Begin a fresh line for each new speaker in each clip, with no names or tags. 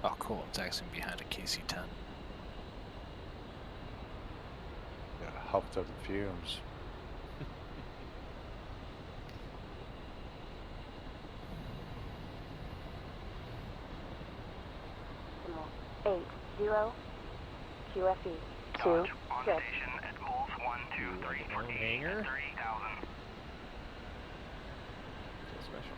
Oh, cool. It's actually behind a KC-10.
Yeah, huffed up the fumes.
80 QFE 2 6
at Bulls 123
own hangar.
30,000.
So special.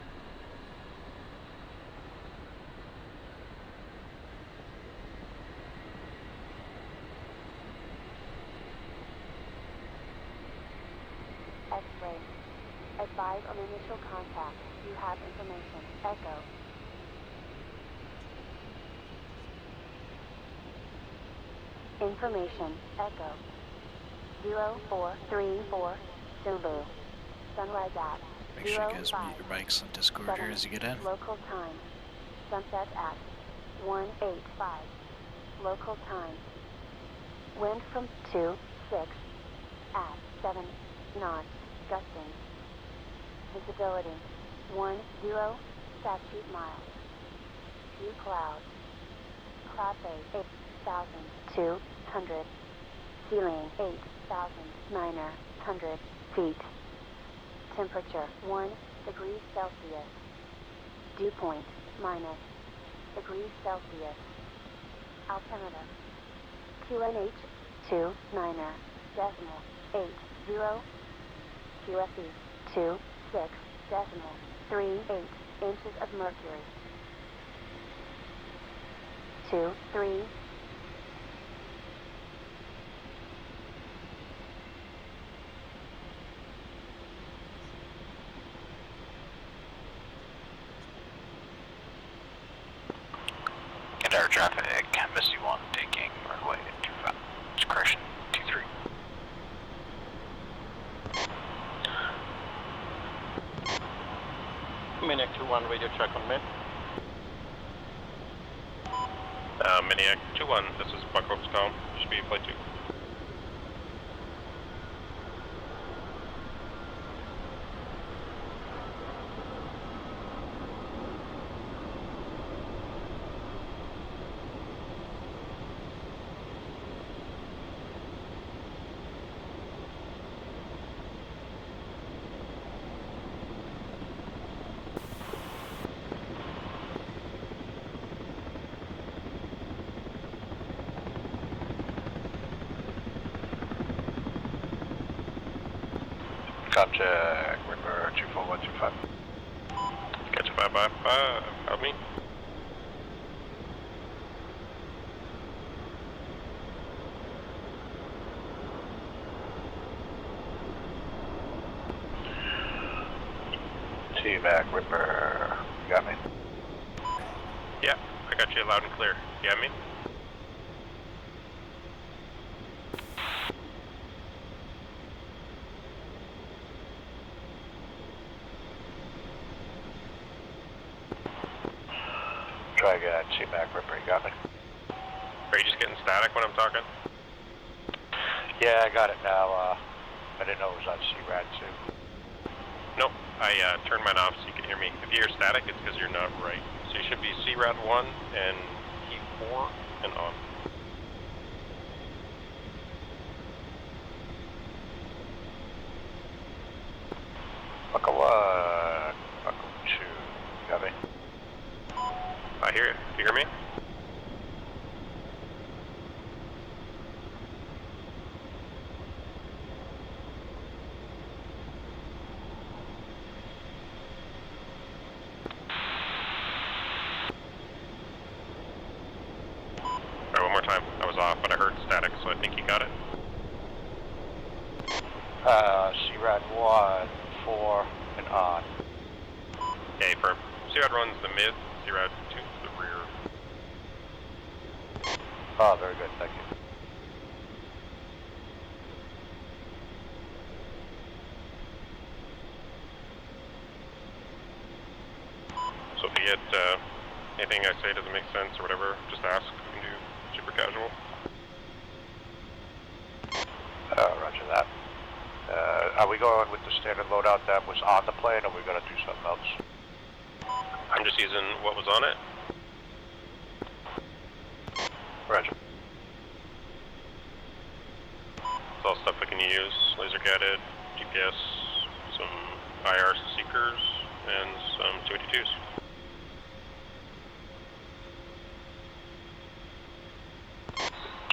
X-ray. Advise on initial contact. You have information. Echo. Information. Echo. 0434 Zulu. Sunrise at
Make sure you guys mute your mics on Discord here as you get in.
Local time. Sunset at 185. Local time. Wind from 26 at 7 knots. Gusting. Visibility 10 statute miles. Few clouds. Class A 8,200. Ceiling 8,900 feet. Temperature 1 degrees Celsius. Dew point minus degrees Celsius. Altimeter QNH 29er decimal 80 QFE 26 decimal 38 inches of mercury. 23
And air traffic, Misty 1 taking runway 25, discretion 23.
Miniac 2-1, radio check on me.
Miniac 2-1, this is Bucko calm, should be flight 2.
Contact, Ripper 24125.
Catch 555, help me.
T-Mac, Ripper, you got me?
Yeah, I got you loud and clear. You got me?
Try again, T-Mac, Ripper, you got me?
Are you just getting static when I'm talking?
Yeah, I got it now. I didn't know it was on CRAD 2.
Nope, I turned mine off so you can hear me. If you hear static, it's because you're not right. So you should be CRAD 1 and E4 and on.
Bucko 1, Bucko 2, you got me?
I hear you. Do you hear me? Alright, one more time. I was off, but I heard static, so I think you got it.
CRAD 1, 4, and on.
Okay, firm. CRAD 1's the mid, CRAD 2's the rear.
Oh, very good, thank you.
So if you get anything I say doesn't make sense or whatever, just ask. We can do super casual.
Roger that. Are we going with the standard loadout that was on the plane, or are we going to do something else?
I'm just using what was on it. all stuff we can use. Laser guided, GPS, some IR seekers, and some 282s.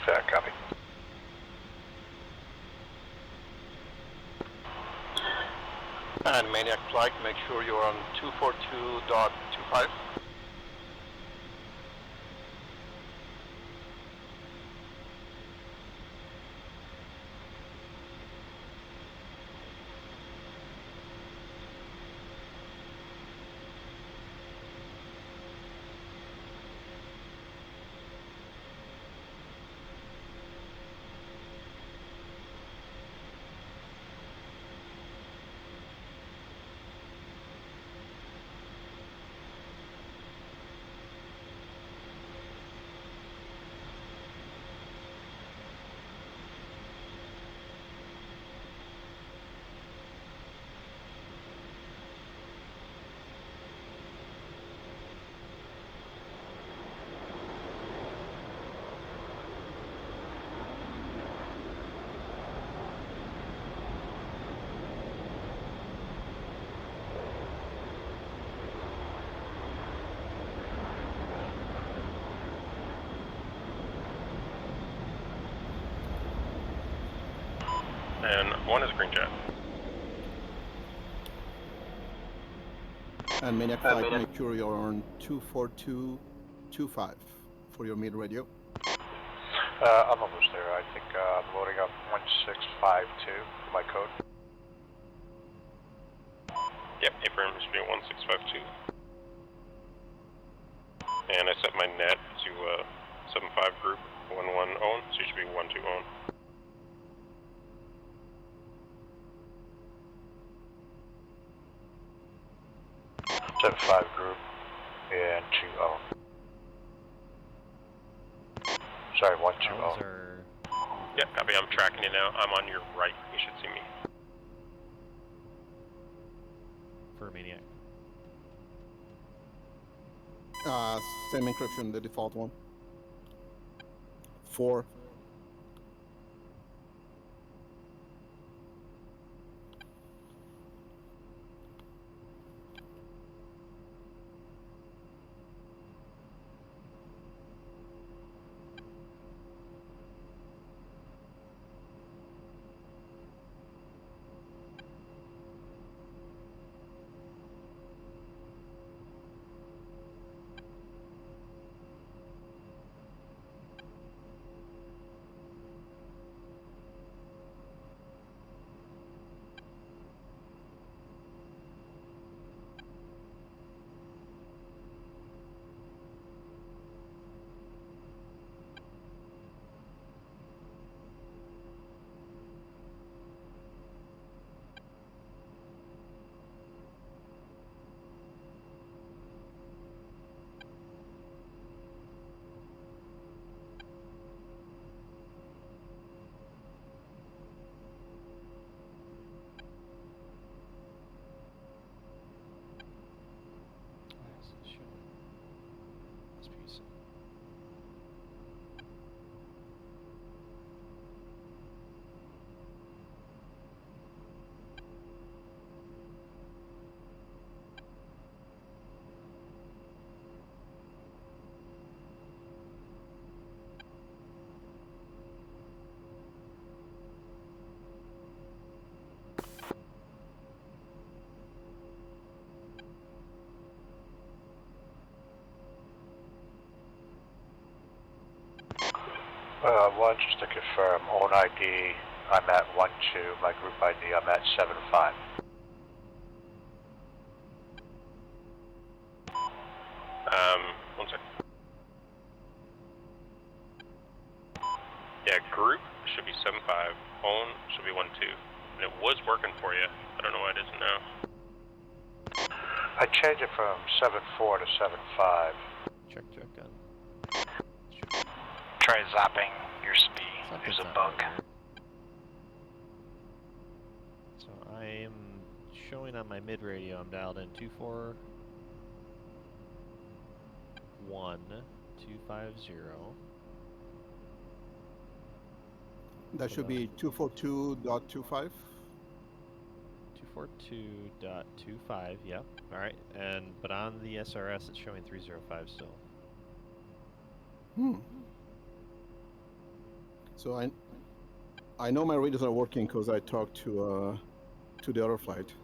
Yeah, copy.
And Maniac flight, make sure you're on 242.25.
And one is a green jet.
And Maniac flight, make sure you're on 242.25 for your mid radio.
I'm almost there. I think I'm loading up 1652 for my code.
Yep, affirm, it should be a 1652. And I set my net to 75 group 110, so you should be 120.
Seven 5 group and 20. Sorry, 120.
Yep, copy, I'm tracking you now. I'm on your right, you should see me.
For Maniac.
Same encryption, the default one. 4.
One, just to confirm, own ID, I'm at 12, my group ID, I'm at 75.
One sec. Yeah, group should be 75, own should be 12, and it was working for you. I don't know why it isn't now.
I changed it from 74 to 75.
Check gun.
Try zapping your speed. There's a bug.
So I am showing on my mid radio, I'm dialed in 241.250.
That should be 242.25.
242.25, yep. Alright, but on the SRS it's showing 305 still.
So I know my radios are working because I talked to the other flight.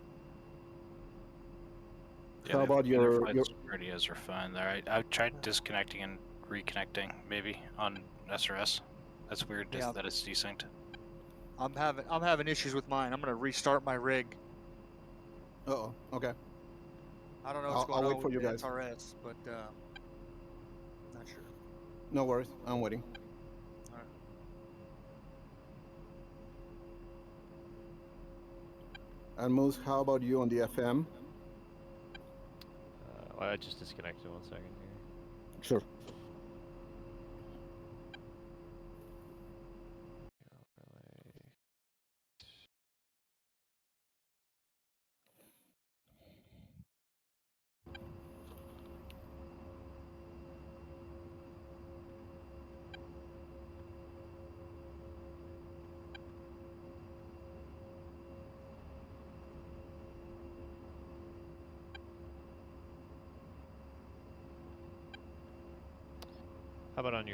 Yeah,
How about your
radios are fine there. I've tried disconnecting and reconnecting maybe on SRS. That's weird that it's desynced.
I'm having issues with mine. I'm gonna restart my rig.
Uh-oh, okay.
I don't know what's going
I'll
on
wait for
with
you
the
guys.
SRS, but not sure.
No worries, I'm waiting.
All right.
And Moose, how about you on the FM?
Well, I just disconnected 1 second here.
Sure.
How about on the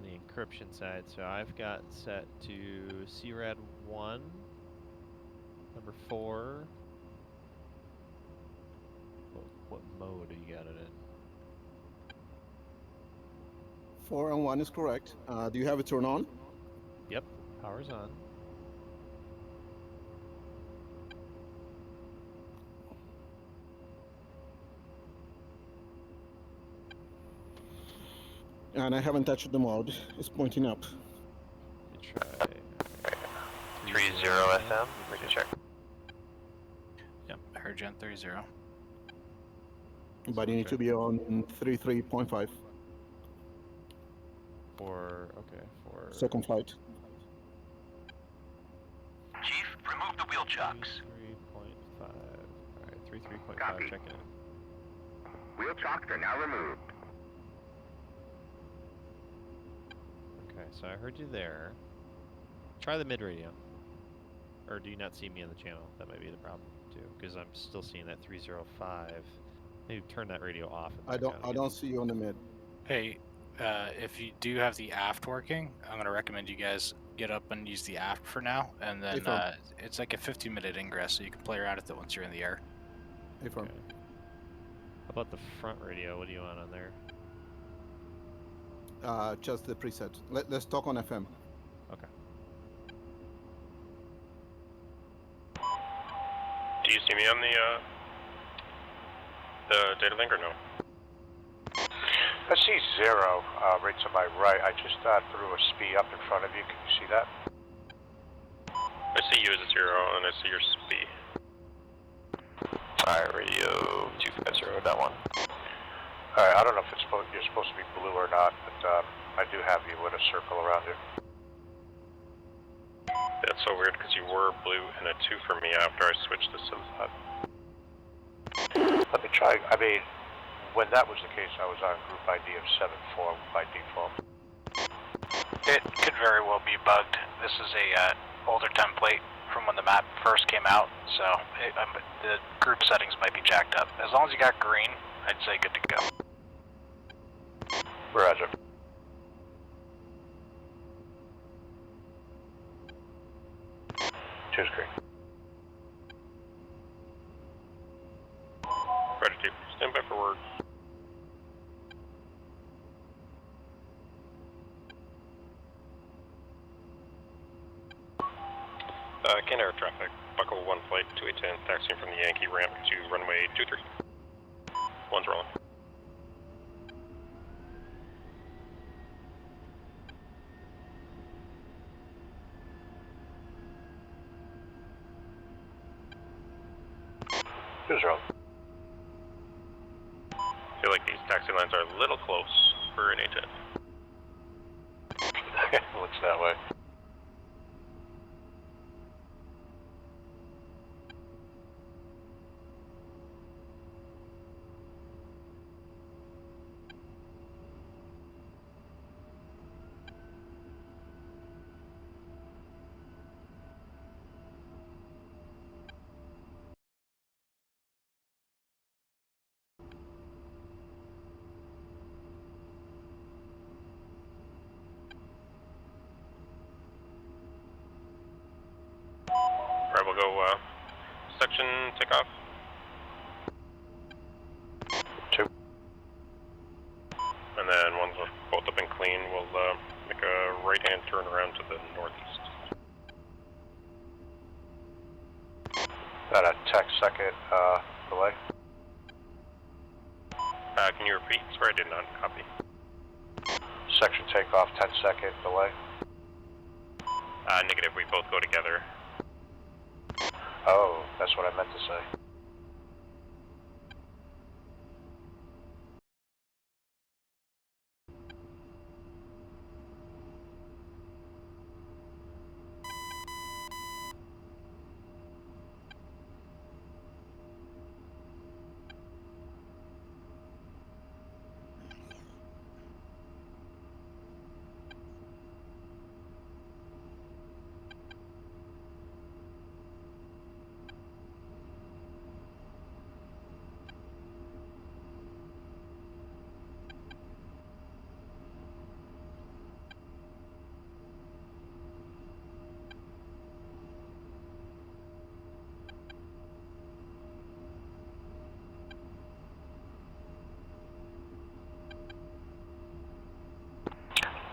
encryption side? So I've got set to CRAD 1, number 4. What mode do you got it in?
4 and 1 is correct. Do you have it turned on?
Yep, power's on.
And I haven't touched the mode. It's pointing up.
Let me try.
30 FM, we can check.
Yep, I heard you on 30.
But you need to be on 33.5.
For
second flight.
Chief, remove the wheel chocks.
3.5. Alright, 3.5, checking in.
Wheel chocks are now removed.
Okay, so I heard you there. Try the mid radio. Or do you not see me on the channel? That might be the problem too, because I'm still seeing that 305. Maybe turn that radio off.
I don't see you on the mid.
Hey, if you do have the aft working, I'm gonna recommend you guys get up and use the aft for now, and then it's like a 15-minute ingress, so you can play around with it once you're in the air.
Okay. How about the front radio? What do you want on there?
Just the preset. Let's talk on FM.
Okay.
Do you see me on the data link or no?
I see 0 right to my right. I just threw a SPI up in front of you. Can you see that?
I see you as a 0, and I see your SPI.
Alright, radio 250.1.
Alright, I don't know if you're supposed to be blue or not, but I do have you with a circle around it.
That's so weird because you were blue and a 2 for me after I switched to Silhouette.
Let me try. I mean, when that was the case, I was on group ID of 7-4 by default.
It could very well be bugged. This is a older template from when the map first came out, so the group settings might be jacked up. As long as you got green, I'd say good to go.
Roger. Choose green.
Ready to stand by for word. Can air traffic. Bucko 1 flight 2810 taxiing from the Yankee ramp to runway 23. One's rolling.
Choose rolling.
I feel like these taxi lines are a little close for an A10.
Looks that way.
go section takeoff.
2.
And then once we're both up and clean, we'll make a right-hand turn around to the northeast.
About a 10-second delay.
Can you repeat? Sorry, I did not copy.
Section takeoff, 10-second delay.
Negative, we both go together.
Oh, that's what I meant to say.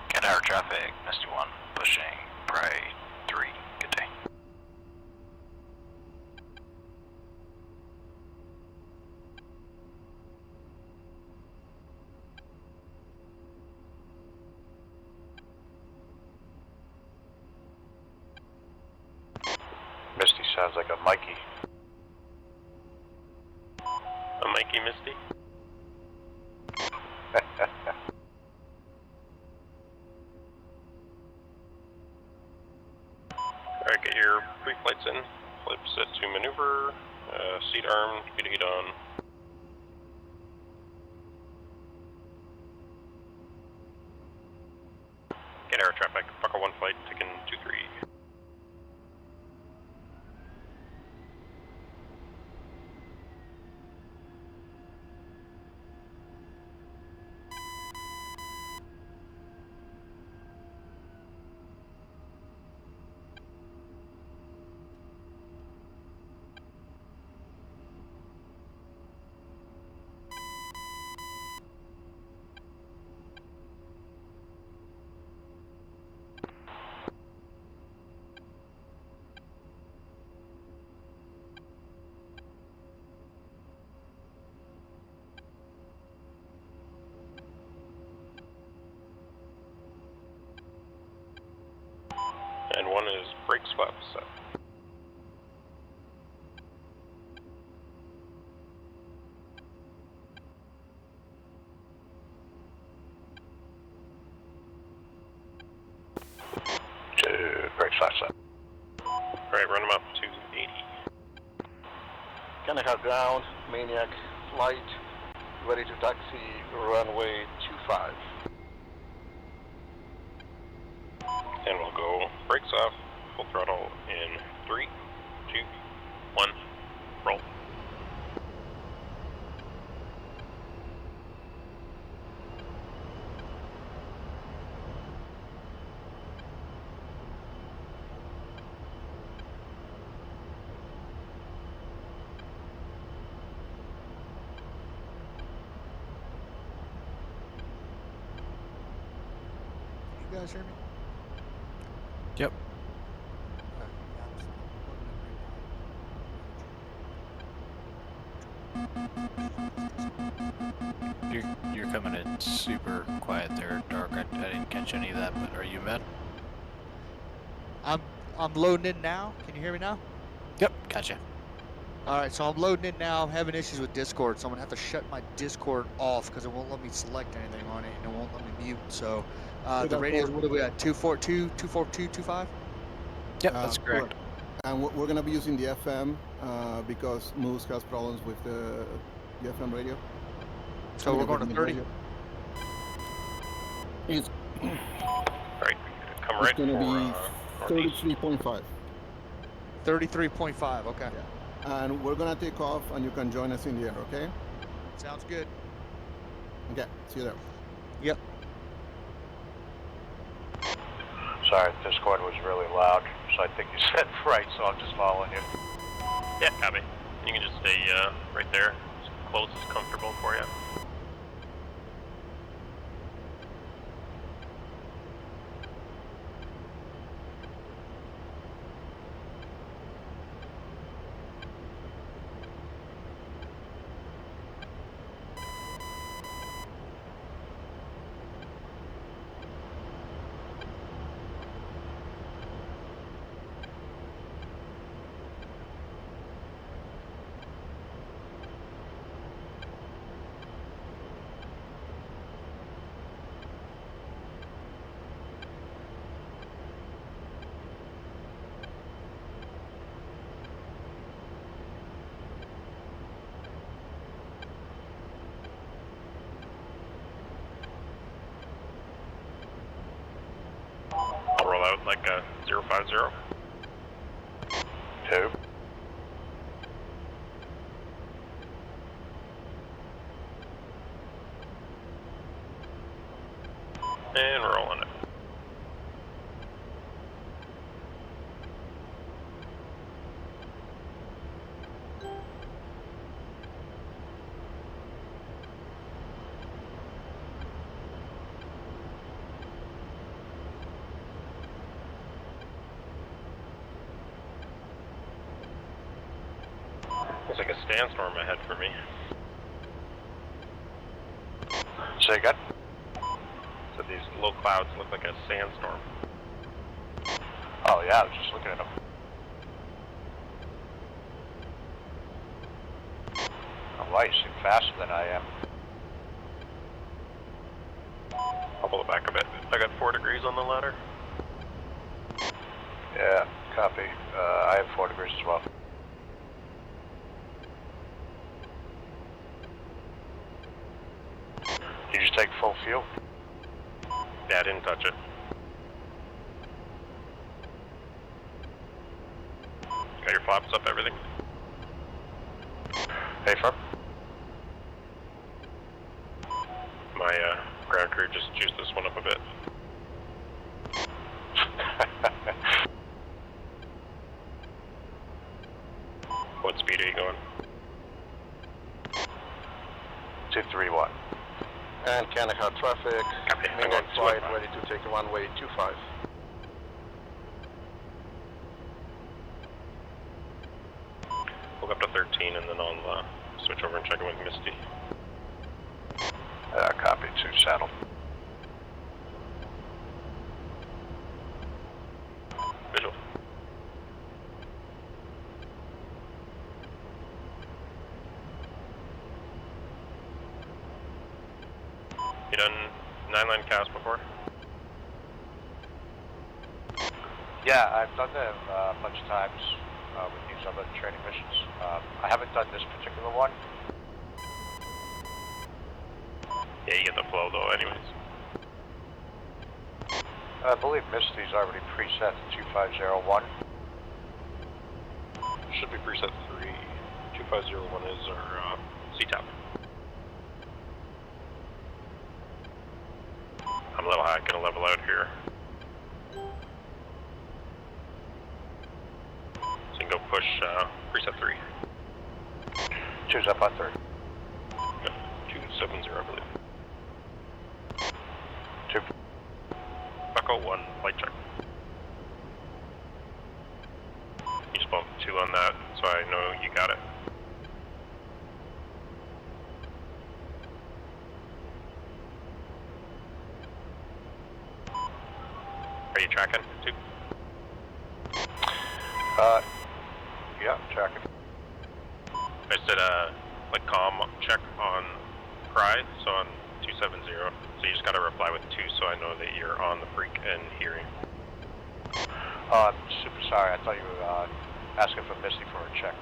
Get our traffic, Misty 1, pushing, Prey 3, good day.
Misty sounds like a Mikey.
A Mikey Misty? Alright, get your pre-flights in. Flip set to maneuver, seat arm, speed heat on. Get air traffic, Bucko 1 flight, taking 23. And 1 is brake swap set.
Brake swap set.
Alright, run them up to 80.
Canada ground, Maniac flight, ready to taxi runway 25.
And we'll go brakes off, full throttle in 3, 2, 1, roll.
You guys hear me?
Yep. You're coming in super quiet there, Dark. I didn't catch any of that, but are you med?
I'm loading in now. Can you hear me now?
Yep, gotcha.
All right, so I'm loading in now. I'm having issues with Discord, so I'm gonna have to shut my Discord off because it won't let me select anything on it, and it won't let me mute. So the radios, what are we at? 242, 242, 25?
Yep, that's correct.
And we're going to be using the FM because Moose has problems with the FM radio.
So we're going to 30?
It's
Alright, come right
going to
for
be
northeast.
33.5.
33.5, okay.
Yeah. And we're going to take off, and you can join us in the air, okay?
Sounds good.
Okay, see you there.
Yep.
Sorry, Discord was really loud, so I think you said right, so I'm just following you.
Yeah, copy. You can just stay right there, as close as comfortable for you. I'll roll out like a 050.
2.
And rolling it. Looks like a sandstorm ahead for me.
Say again?
So these low clouds look like a sandstorm.
Oh yeah, I was just looking at them. Oh, wow, you seem faster than I am.
I'll pull it back a bit. I got 4 degrees on the ladder.
Yeah, copy. I have 4 degrees as well. Did you just take full fuel?
Yeah, I didn't touch it. Got your flaps up, everything?
Hey, firm.
My ground crew just juiced this one up a bit. What speed are you going?
231.
And Canada traffic.
Copy. I'm
Maniac
going
flight
215.
ready to take runway 25.
We'll go up to 13 and then I'll switch over and check in with Misty.
Copy, 2 saddle.
Visual. You done 9-line CAS before?
Yeah, I've done them a bunch of times with these other training missions. I haven't done this particular one.
Yeah, you get the flow though anyways.
I believe Misty's already preset to 2501.
Should be preset 3. 2501 is our CTAP. I'm a little high, gonna level out here. So you can go push preset 3.
2's up on 3.
Yeah, 270 I believe.
2.
Bucko 1, light check. You just bumped 2 on that, so I know you got it. Are you tracking, 2?
Yeah, tracking.
I just did a like comm check on Cry, so on 270. So you just gotta reply with 2 so I know that you're on the freak and hearing.
I'm super sorry, I thought you were asking for Misty for a check.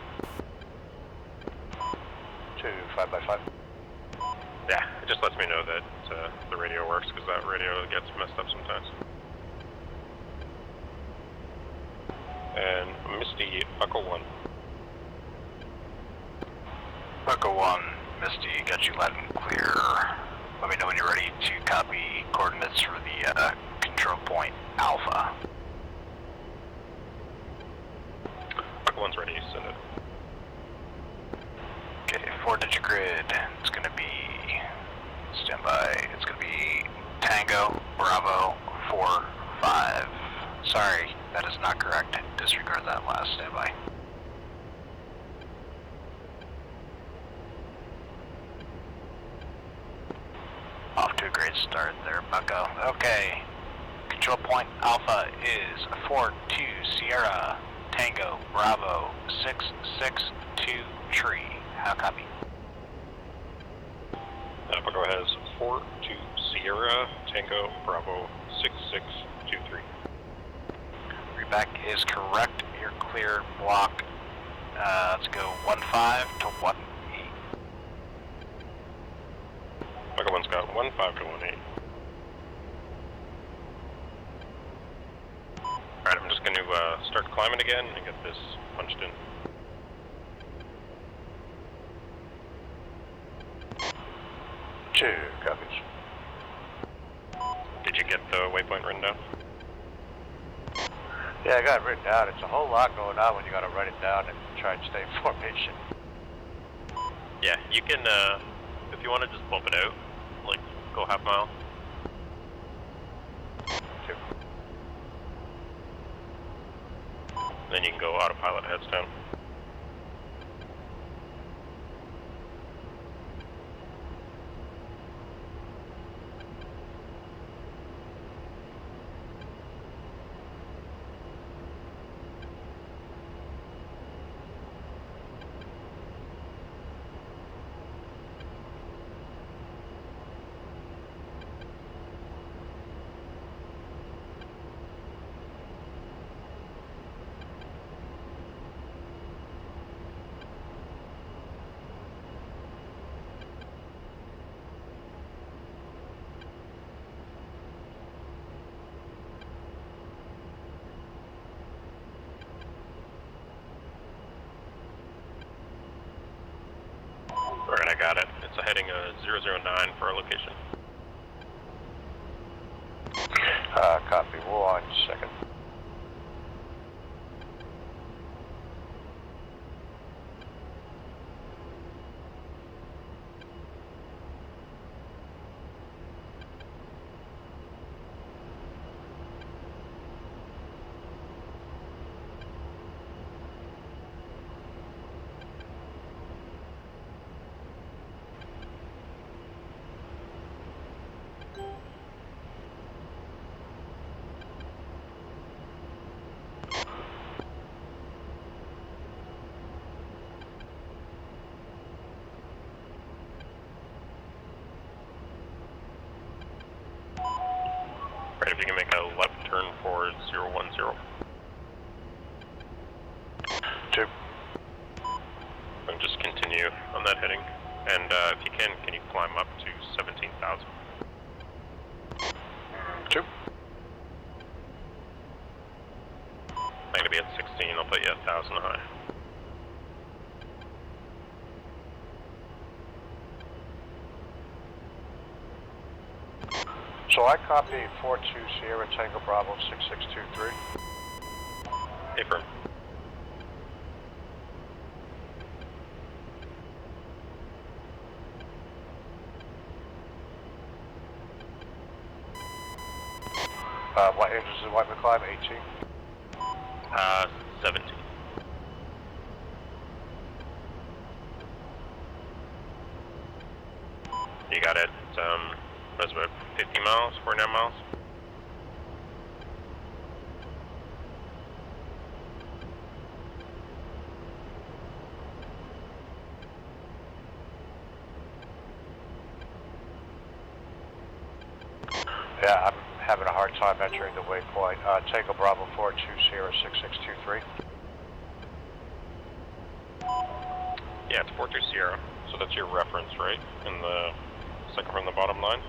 2, 5x5.
Yeah, it just lets me know that the radio works, because that radio gets messed up sometimes. And Misty, Bucko 1.
Bucko 1, Misty, got you loud and clear. Let me know when you're ready to copy coordinates for the control point Alpha.
Bucko 1's ready, send it.
4-digit grid. It's going to be, stand by, it's going to be Tango, Bravo, 4-5. Sorry, that is not correct. Disregard that last standby. Off to a great start there, Bucko. Okay. Control point Alpha is 4-2 Sierra Tango Bravo 662 Tree. How copy?
Bucko has 4-2 Sierra Tango Bravo 6623.
Reback is correct. You're clear block. Let's go 1-5 to 1-8.
Bucko 1's got 1-5 to 1-8. Alright, I'm just going to start climbing again and get this punched in.
Two copies.
Did you get the waypoint written down?
Yeah, I got it written down. It's a whole lot going on when you gotta write it down and try and stay in formation.
Yeah, you can, if you want to just bump it out, like, go half mile.
Two.
Then you can go autopilot heads down. Alright, I got it. It's a heading 009 for our location.
Copy. 1 second.
Right, if you can make a left turn for 010.
2.
And just continue on that heading. And if you can you climb up to 17,000?
2.
I'm going to be at 16, I'll put you at 1,000 high.
So I copy 4-2 Sierra Tango Bravo 6623.
Affirm.
What inches is what we climb? 18?
17. You got it. It's, that's about 50 miles, 49 miles.
Yeah, I'm having a hard time entering the waypoint. Tango Bravo 4-2 Sierra 6623.
Yeah, it's 4-2 Sierra, so that's your reference, right? In the second from the bottom line?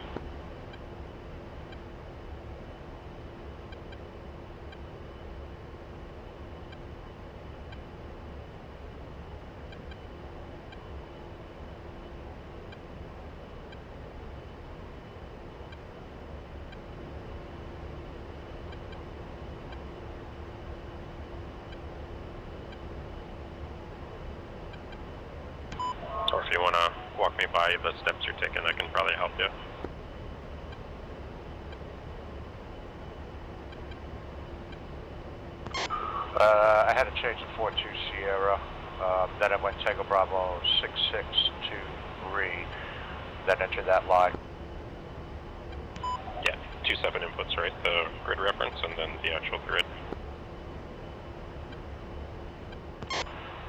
Or if you want to walk me by the steps you're taking, I can probably help you.
I had to change the 4-2 Sierra, then I went Tango Bravo 6623, then entered that line.
Yeah, 2-7 inputs, right? The grid reference and then the actual grid.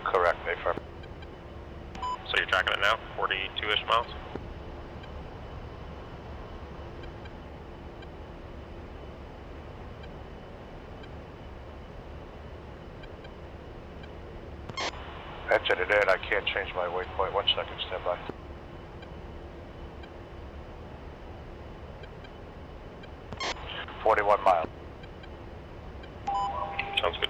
Correct, affirm.
So you're tracking it now, 42-ish miles?
Entered it in, I can't change my waypoint. 1 second, stand by. $41 miles.
Sounds good.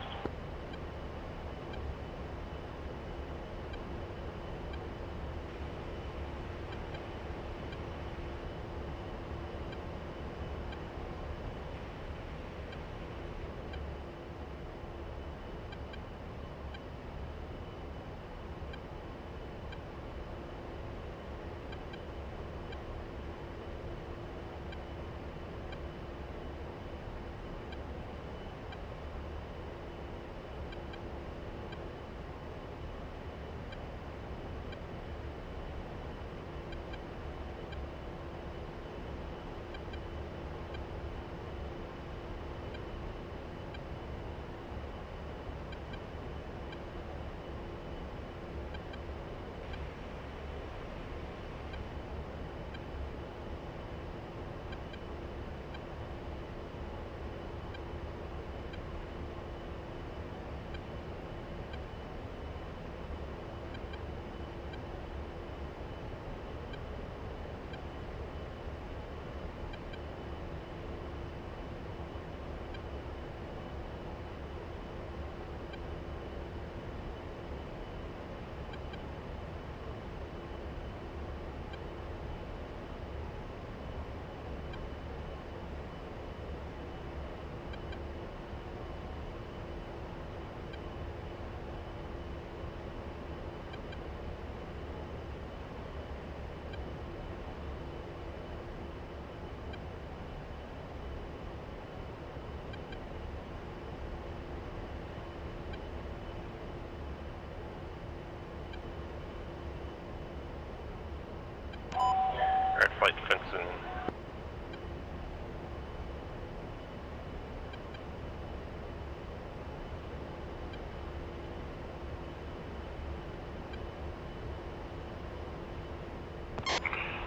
Alright, flight defense and...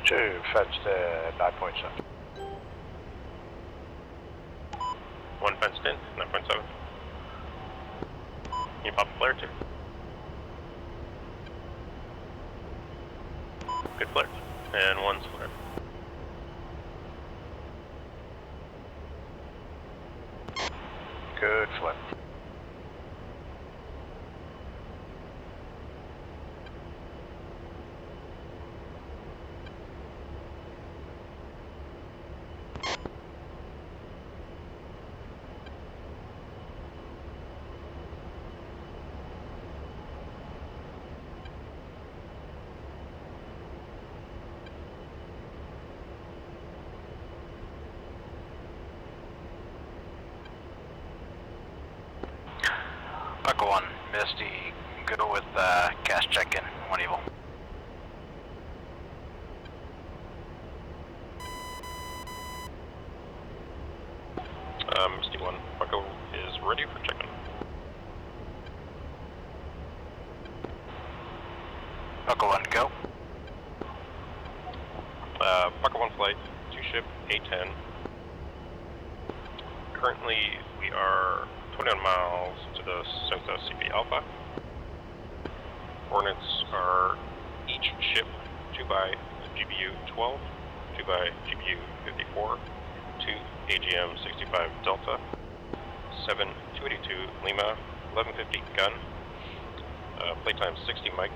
Two, fenced 9.7.
1 fenced in, 9.7. You pop a flare too. Good flare. And 1's flare.
Good flip.
Bucko 1, Misty, go with CAS check-in, 1 evil.
Misty 1, Bucko is ready for check-in.
Bucko 1, go.
Bucko 1 flight, 2 ship, A10. Currently, we are 21 miles to the south CP Alpha. Coordinates are each ship 2 by GBU 12, 2 by GBU 54, 2 AGM 65 Delta, 7 282 Lima, 1150 gun, playtime 60 mic.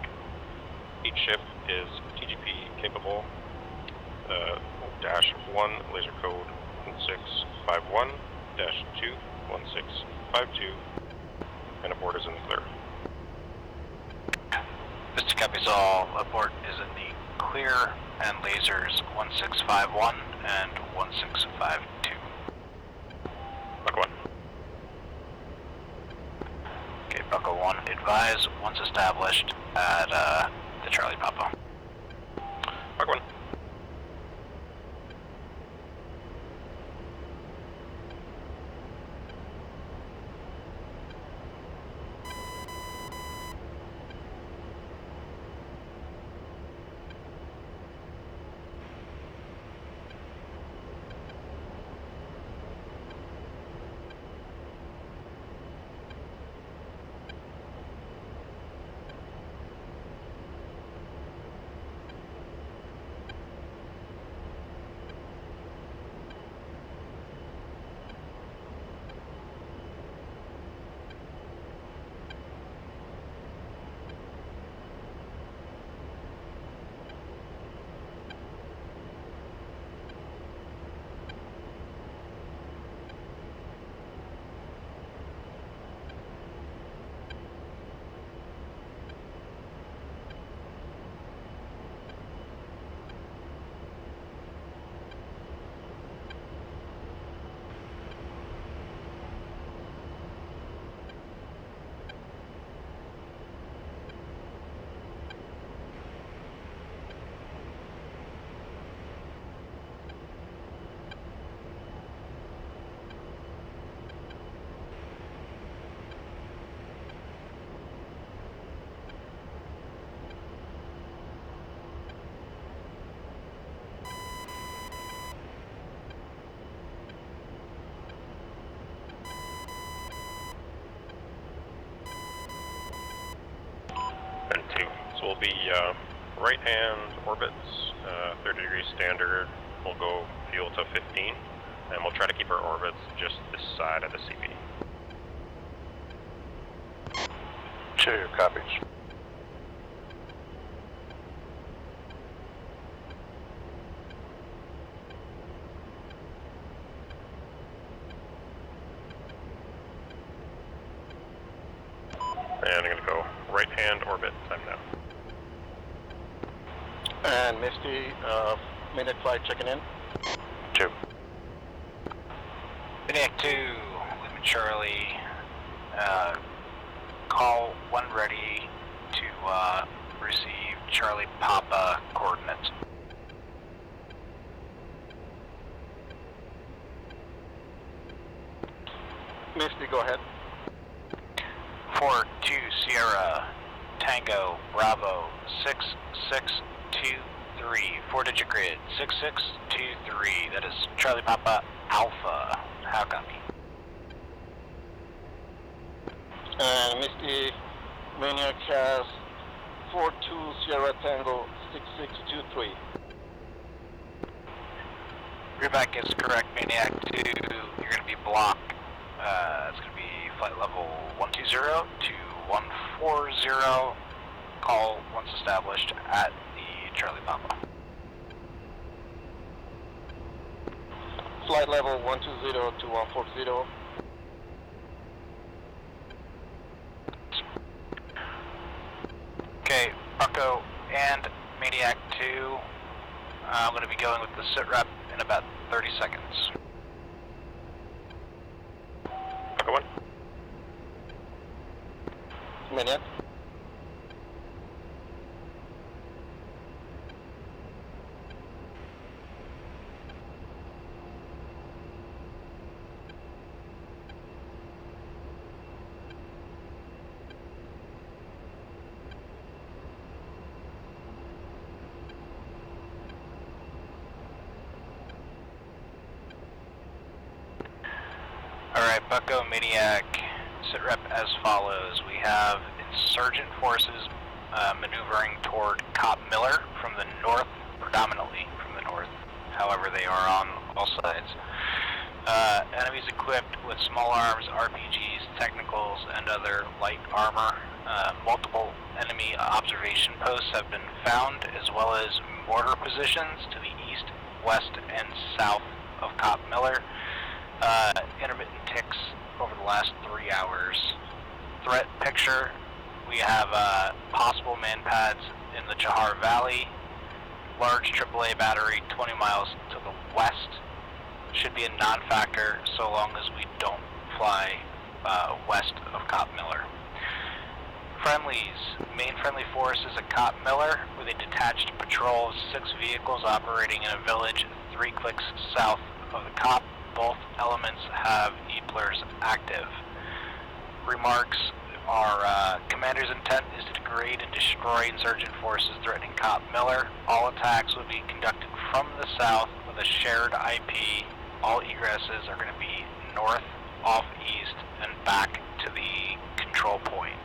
Each ship is TGP capable, -1 laser code 1651 -2 1652, and abort is in the clear.
Mr. Capi's all abort is in the clear, and lasers 1651 and 1652.
Bucko 1.
Okay, Bucko 1, advise once established at the Charlie Papa.
Bucko 1. And 2. So we'll be right hand orbits, 30 degrees standard. We'll go fuel to 15, and we'll try to keep our orbits just this side of the CP.
2 copies.
And I'm going to go right hand orbit time now.
And Misty, minute flight checking in.
2.
Maniac 2, Lima Charlie, call when ready to receive Charlie Papa coordinates.
Misty, go ahead.
4-2 Sierra, Tango, Bravo, 6623, 4-digit grid, 6623, that is Charlie Papa Alpha, how copy?
And Misty, Maniac has 4-2 Sierra Tango 6623.
Readback is correct, Maniac 2, you're going to be blocked. It's going to be flight level 120 to 140. Call once established at the Charlie Papa.
Flight level 120 to 140.
Okay, Bucko and Maniac 2. I'm going to be going with the sit rep in about 30 seconds.
Bucko 1.
Maniac.
Alright, Bucko, Maniac, sit rep as follows. We have insurgent forces maneuvering toward Cop Miller from the north, predominantly from the north. However, they are on all sides. Enemies equipped with small arms, RPGs, technicals, and other light armor. Multiple enemy observation posts have been found, as well as mortar positions to the east, west, and south of Cop Miller. Intermittent ticks over the last 3 hours. Threat picture, we have possible land pads in the Chahar Valley. Large AAA battery 20 miles to the west. Should be a non-factor so long as we don't fly west of Cop Miller. Friendlies. Main friendly force is at Cop Miller with a detached patrol of 6 vehicles operating in a village 3 clicks south of the Cop. Both elements have EPLers active. Remarks are commander's intent is to degrade and destroy insurgent forces threatening Cop Miller. All attacks will be conducted from the south with a shared IP. All egresses are going to be north, off east, and back to the control point.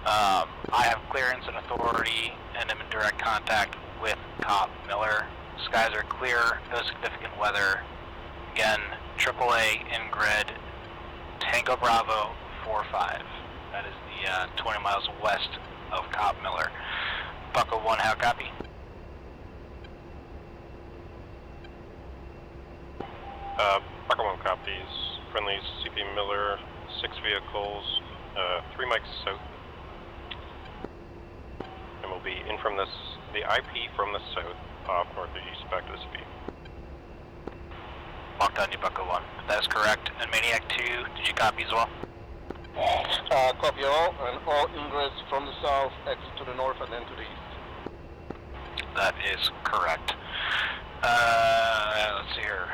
I have clearance and authority and am in direct contact with Cop Miller. Skies are clear, no significant weather. Again, AAA in grid, Tango Bravo 45. That is the 20 miles west of Cop Miller. Bucko 1, how copy?
Bucko 1 copies. Friendlies CP Miller, 6 vehicles, 3 mics south. And we'll be in from the IP from the south, off northeast back to the CP.
Locked on you, Bucko 1. That is correct. And Maniac 2, did you copy as well?
Copy all, and all ingress from the south, exit to the north, and then to the east.
That is correct. Let's see here.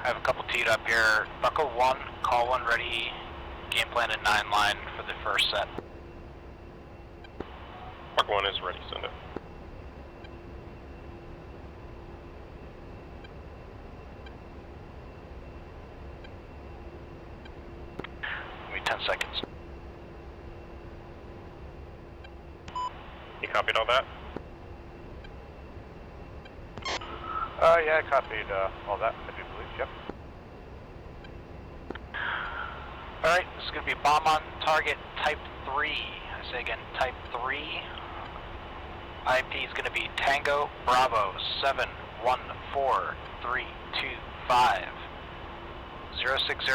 I have a couple teed up here. Bucko 1, call 1 ready. Game plan at 9 line for the first set.
Bucko 1 is ready, send it.
Give me 10 seconds.
You copied all that?
Yeah, I copied all that, I do believe, yep.
Alright, this is going to be bomb on target type 3. I say again, type 3. IP is going to be Tango Bravo 714325 060,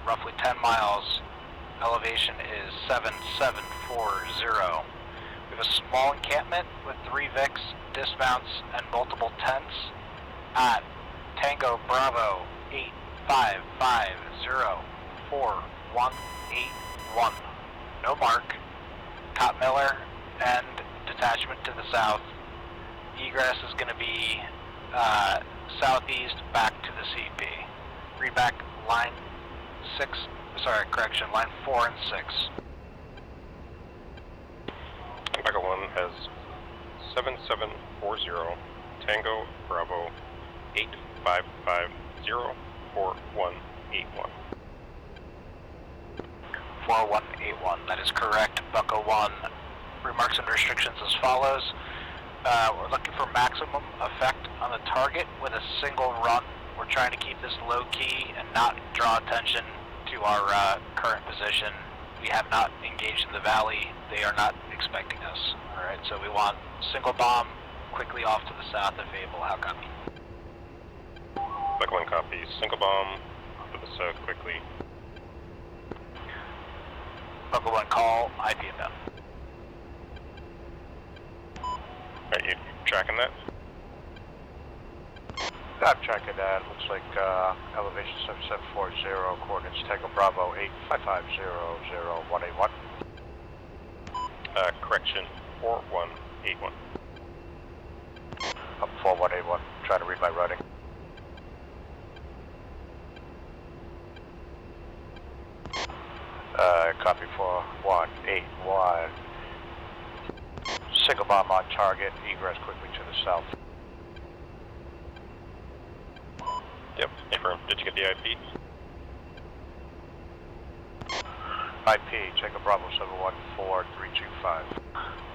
roughly 10 miles. Elevation is 7740. We have a small encampment with 3 VICs, dismounts, and multiple tents at Tango Bravo 85504181. No mark. Cop Miller and detachment to the south. Egress is going to be southeast back to the CP. Read back line 4 and 6.
Bucko 1 has 7740 Tango Bravo 85504181.
4181, that is correct. Bucko 1, remarks and restrictions as follows. We're looking for maximum effect on the target with a single run. We're trying to keep this low key and not draw attention to our current position. We have not engaged in the valley. They are not expecting us. Alright, so we want single bomb quickly off to the south if able. How copy?
Bucko 1 copies. Single bomb to the south quickly.
Bucko 1 call, IP inbound.
Are you tracking that?
I'm tracking that. Looks like elevation 7740, coordinates Tango Bravo 85500181.
Correction, 4181.
Up 4181, trying to read my writing. Copy 4181. Single bomb on target, egress quickly to the south.
Yep, affirm. Did you get the IP?
IP, Tango Bravo 714325.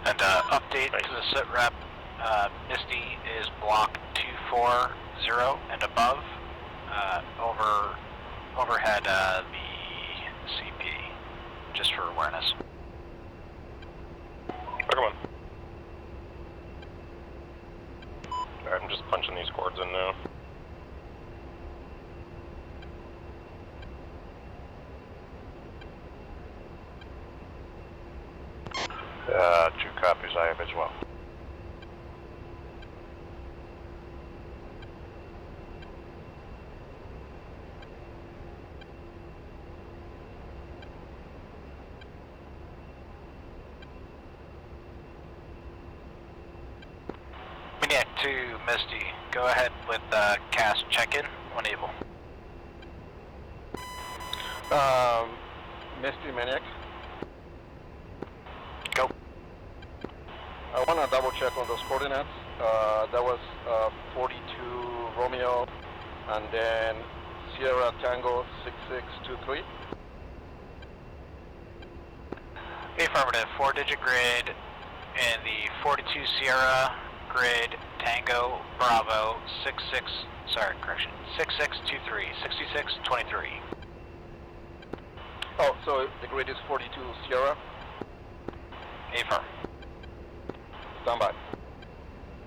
And update to the sit rep, Misty is block 240 and above, overhead the CP, just for awareness.
Bucko 1. Alright, I'm just punching these cords in now.
2 copies, I am as well.
Maniac 2, Misty, go ahead with CAS check-in when able.
Misty Maniac.
Go.
I want to double check on those coordinates. That was 42 Romeo and then Sierra Tango 6623.
Affirmative, 4-digit grid in the 42 Sierra grid Tango Bravo 6623, 6623.
Oh, so the grid is 42 Sierra.
Affirm.
Stand by.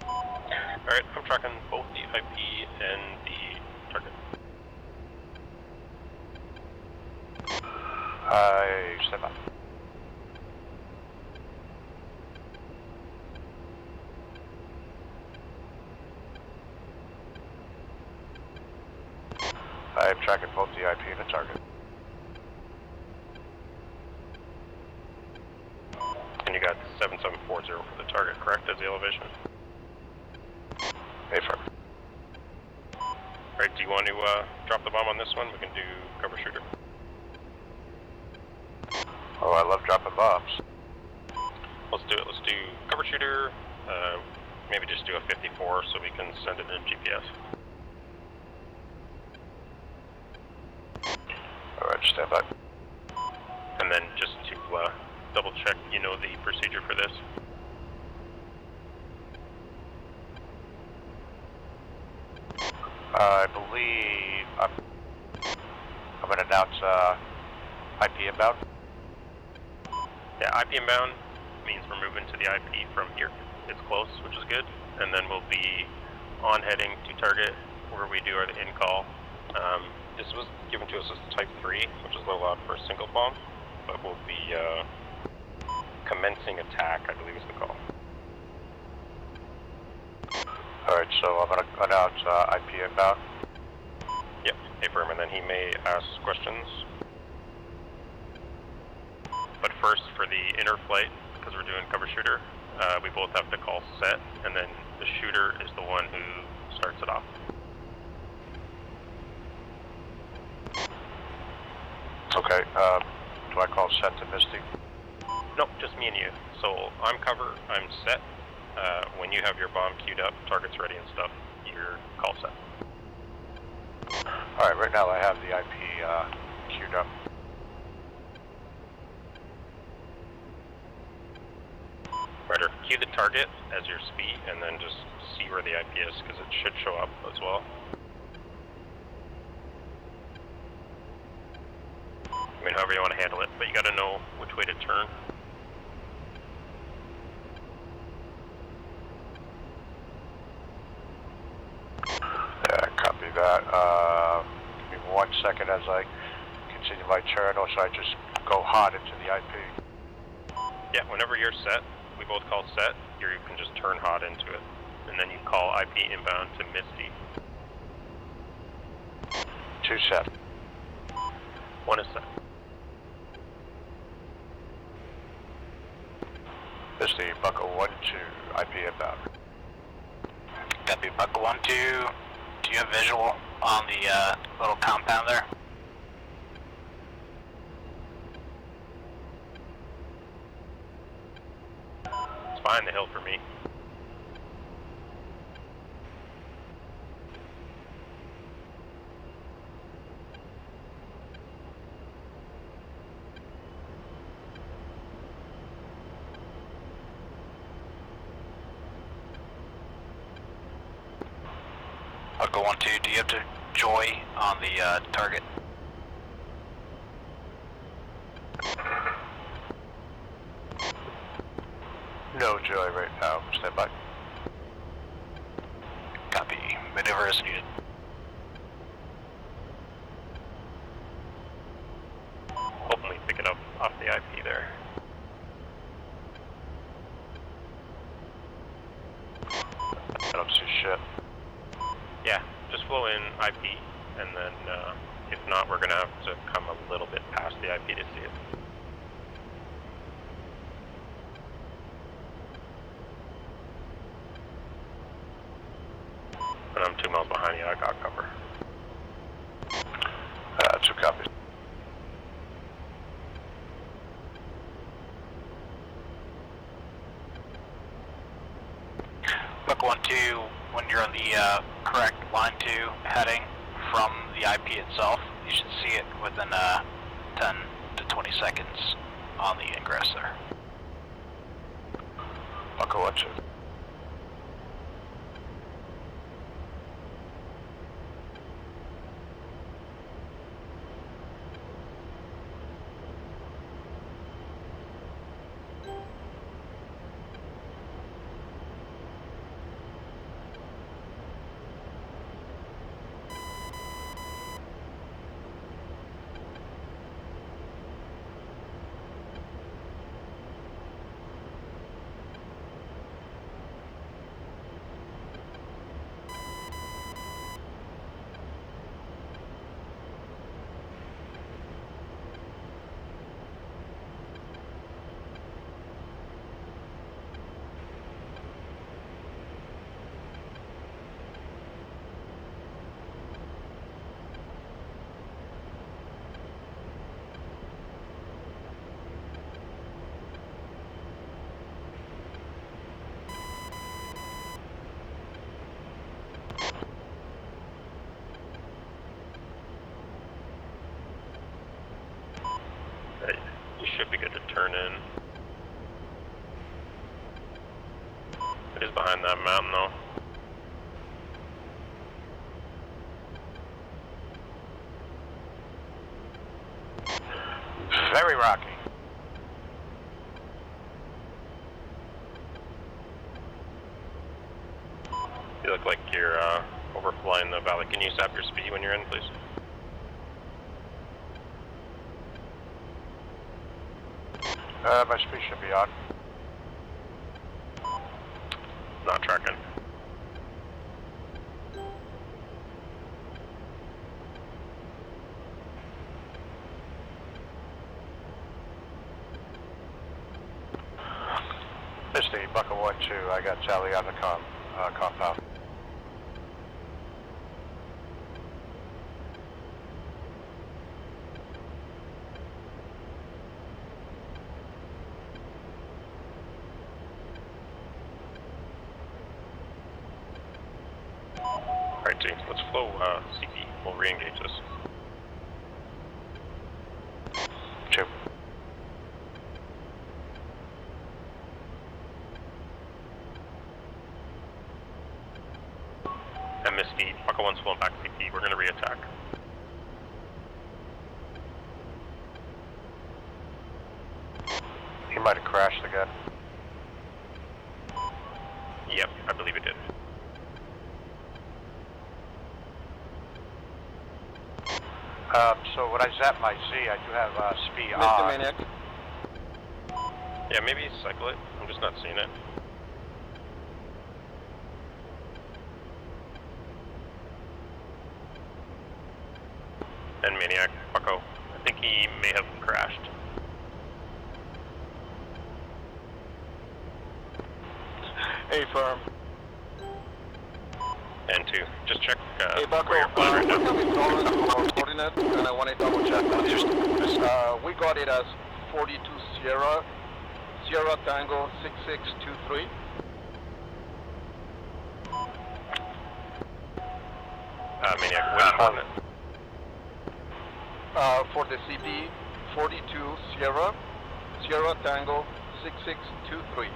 Alright, I'm tracking both the IP and the target.
I stand by. I am tracking both the IP and the target.
And you got 7740 for the target, correct, as the elevation?
Affirm.
Alright, do you want to drop the bomb on this one? We can do cover shooter.
Oh, I love dropping bombs.
Let's do it. Let's do cover shooter. Maybe just do a 54 so we can send it in GPS.
Alright, stand by.
And then just to double check, you know the procedure for this.
I believe I'm going to announce IP inbound.
Yeah, IP inbound means we're moving to the IP from here. It's close, which is good. And then we'll be on heading to target where we do our in-call. This was given to us as type 3, which is a little odd for a single bomb, but we'll be commencing attack, I believe is the call.
Alright, so I'm going to announce IP inbound.
Yep, affirm, and then he may ask questions. But first, for the inner flight, because we're doing cover shooter, we both have to call set, and then the shooter is the one who starts it off.
Okay, do I call set to Misty?
Nope, just me and you. So I'm cover, I'm set. When you have your bomb queued up, targets ready and stuff, you're call set.
Alright, right now I have the IP queued up.
Ryder, cue the target as your speed, and then just see where the IP is, because it should show up as well. I mean, however you want to handle it, but you got to know which way to turn.
Yeah, copy that. Give me 1 second as I continue my turn, or should I just go hot into the IP?
Yeah, whenever you're set, we both call set, you can just turn hot into it. And then you call IP inbound to Misty.
2 set.
1 is set.
Misty, Bucko 1-2, IP inbound.
Copy, Bucko 1-2. Do you have visual on the little compound there?
It's fine, the hill for me.
Bucko 1-2, do you have to joy on the target?
No joy right now. Stand by.
Copy. Maneuver as needed.
Hopefully pick it up off the IP there.
ship.
Yeah, just flow in IP, and then if not, we're gonna have to come a little bit past the IP to see it. And I'm 2 miles behind you, I got cover.
2 copies.
Bucko 1-2, when you're on the correct line 2 heading from the IP itself, you should see it within 10 to 20 seconds on the ingress there.
Bucko 1-2.
You should be good to turn in. It is behind that mountain though.
Very rocky.
You look like you're overflying the valley. Can you stop your speed when you're in, please?
My speed should be on.
Not tracking.
This is the Bucko 1-2. I got Charlie on the compound.
Alright, James, let's flow CP. We'll re-engage this.
Chip.
I missed speed. Bucko 1's flowing back CP. We're gonna re-attack.
He might have crashed again.
Yep, I believe it did.
So when I zap my Z, I do have speed
Mr.
on.
Maniac.
Yeah, maybe cycle it. I'm just not seeing it. And Maniac, Bucko. I think he may have crashed.
Hey, firm.
And 2, just check
Hey, Bucko,
where you're flying right now.
we have a coordinate, and I want to double check that. We got it as 42 Sierra, Sierra Tango 6623.
Maniac, which coordinate?
For the CP, 42 Sierra, Sierra Tango 6623.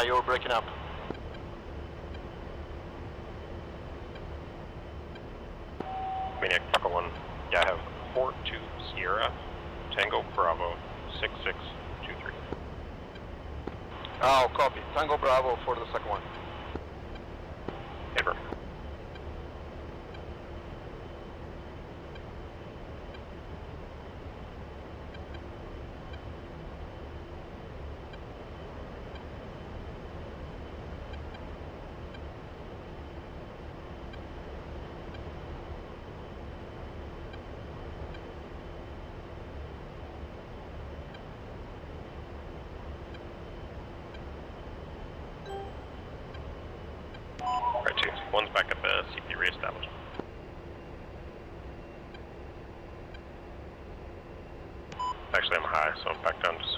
You were breaking up.
Maniac, Bucko 1. Yeah, I have 42 Sierra, Tango Bravo 6623.
Oh, copy. Tango Bravo for the second one.
reestablished. Actually, I'm high, so I'm back down to 6.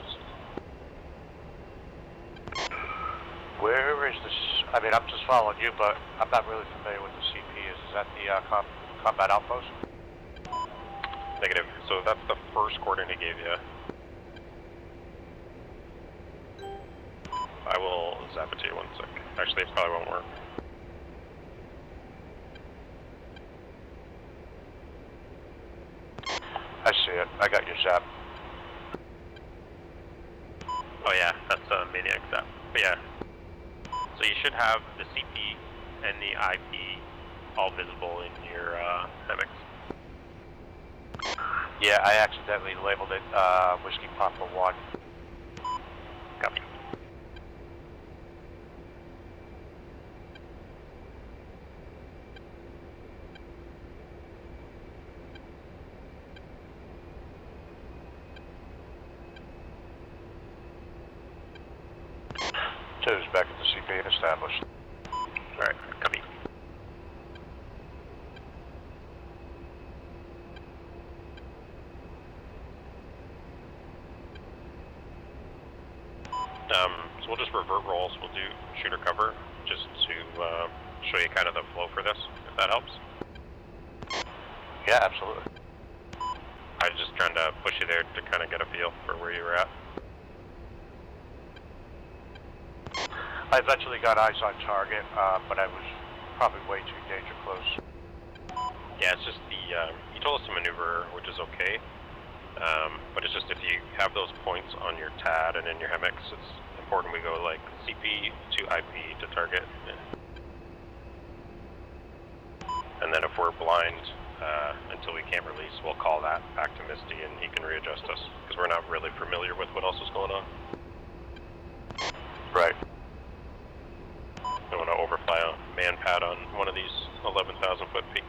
Where is this? I mean, I'm just following you, but I'm not really familiar with the CP. Is that the combat outpost?
Negative. So that's the first coordinate I gave you. I will zap it to you 1 sec. Actually, it probably won't work.
I see it. I got your zap.
Oh yeah, that's a Maniac zap. But yeah. So you should have the CP and the IP all visible in your mimics.
Yeah, I accidentally labeled it Whiskey Papa 1.
Copy.
Two's back at the CP established.
Alright, copy. So we'll just revert roles. We'll do shooter cover just to show you kind of the flow for this, if that helps.
Yeah, absolutely.
I was just trying to push you there to kind of get a feel for where you were at.
I eventually got eyes on target, but I was probably way too danger close.
Yeah, it's just the, you told us to maneuver, which is okay. But it's just if you have those points on your TAD and in your HEMIX, it's important we go like CP to IP to target. And then if we're blind until we can't release, we'll call that back to Misty and he can readjust us, because we're not really familiar with what else is going on.
Right.
Don't want to overfly a man pad on one of these 11,000 foot peaks.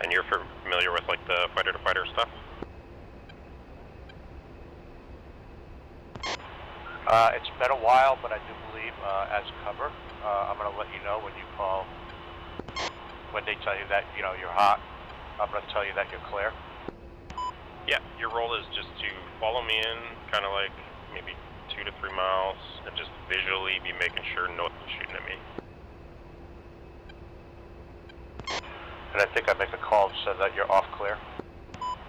And you're familiar with like the fighter to fighter stuff?
It's been a while, but I do believe as cover, I'm going to let you know when you call, when they tell you that, you know, you're hot. I'm going to tell you that you're clear.
Yeah, your role is just to follow me in, kind of like maybe 2 to 3 miles, and just visually be making sure nothing's shooting at me.
And I think I make a call so that you're off clear.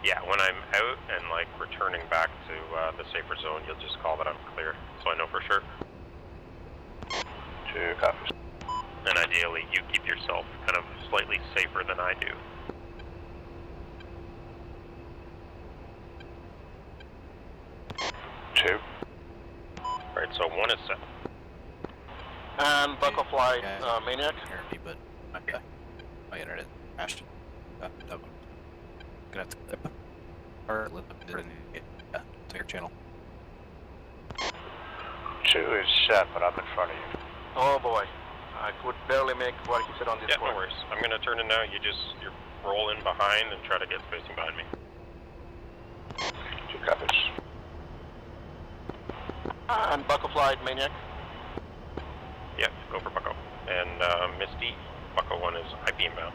Yeah, when I'm out and like returning back to the safer zone, you'll just call that I'm clear, so I know for sure.
2 copies.
And ideally, you keep yourself kind of slightly safer than I do.
Two.
Alright, so 1 is set.
And Bucko flight, Maniac.
Apparently, but my internet crashed. Gonna have to clip or live in the your channel.
2 is set, but I'm in front of you.
Oh boy, I could barely make what he said on
Yeah,
Discord.
no worries. I'm gonna turn it now. You roll in behind and try to get spacing behind me.
2 copies.
And Bucko flight, Maniac.
Yeah, go for Bucko. And Misty, Bucko 1 is IP inbound.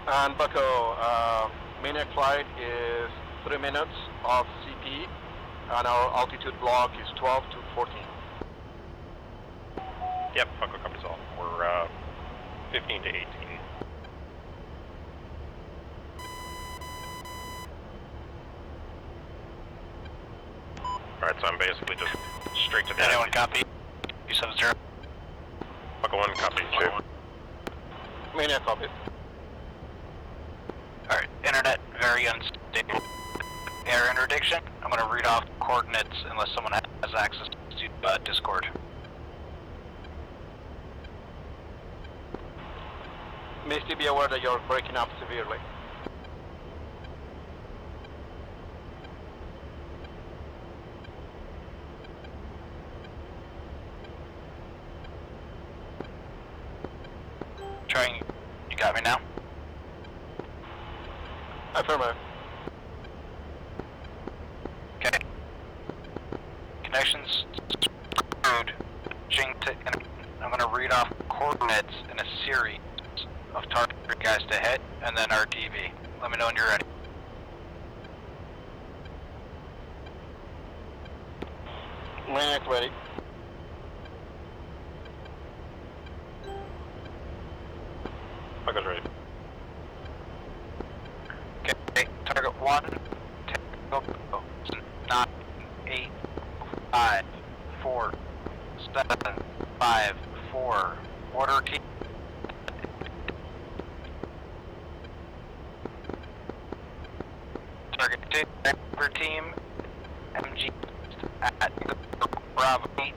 And Bucko, Maniac flight is 3 minutes of CP, and our altitude block is 12 to 14.
Yep, Bucko copies all. We're 15 to 18. Alright, so I'm basically just straight to the
Anyone
end.
copy? 270.
Bucko 1 copies. Sure.
Maniac copy.
Alright, internet very unstable. Air interdiction. I'm going to read off coordinates unless someone has access to Discord.
Misty, be aware that you're breaking up severely.
Trying. You got me now?
Affirmative.
Connections screwed. I'm going to read off coordinates in a series of target guys to hit, and then our DV. Let me know when you're ready.
Maniac ready.
Bucko's ready.
Okay, target 1, 9, 8, 5, 4, 7, 5, 4. Order team. Target 2, Denver team, MG at Bravo 8.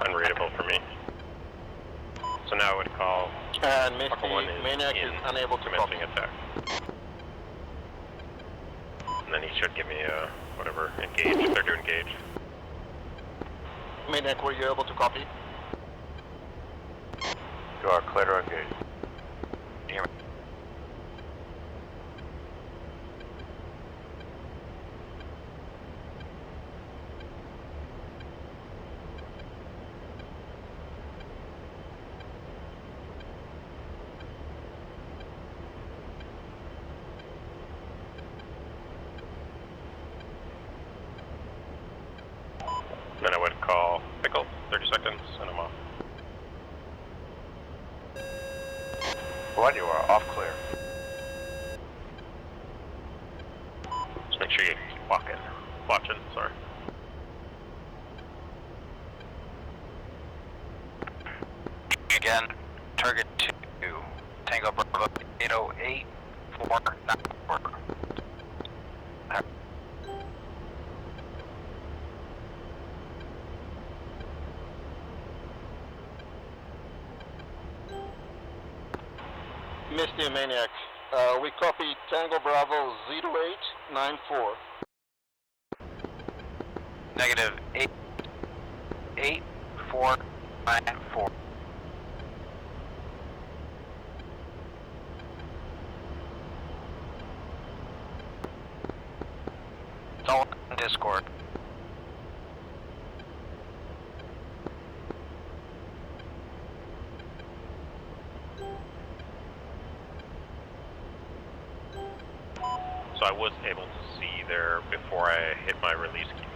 Unreadable for me. So now I would call
And
Bucko 1
Misty,
is
Maniac
in
is unable to copy.
commencing attack. And then he should give me a, whatever, engage, if they're to engage.
Maniac, were you able to copy?
You are clear to engage.
Hear me?
Then I would call Pickle, 30 seconds, and I'm off.
One, you are off clear.
Just make sure you keep watching, sorry.
Again, target 2, Tango Bravo 808, 494.
Misty and Maniac, we copy Tango Bravo 0894.
Negative 8, 8, 4, 9, 4. It's all in Discord.
So I was able to see there before I hit my release key.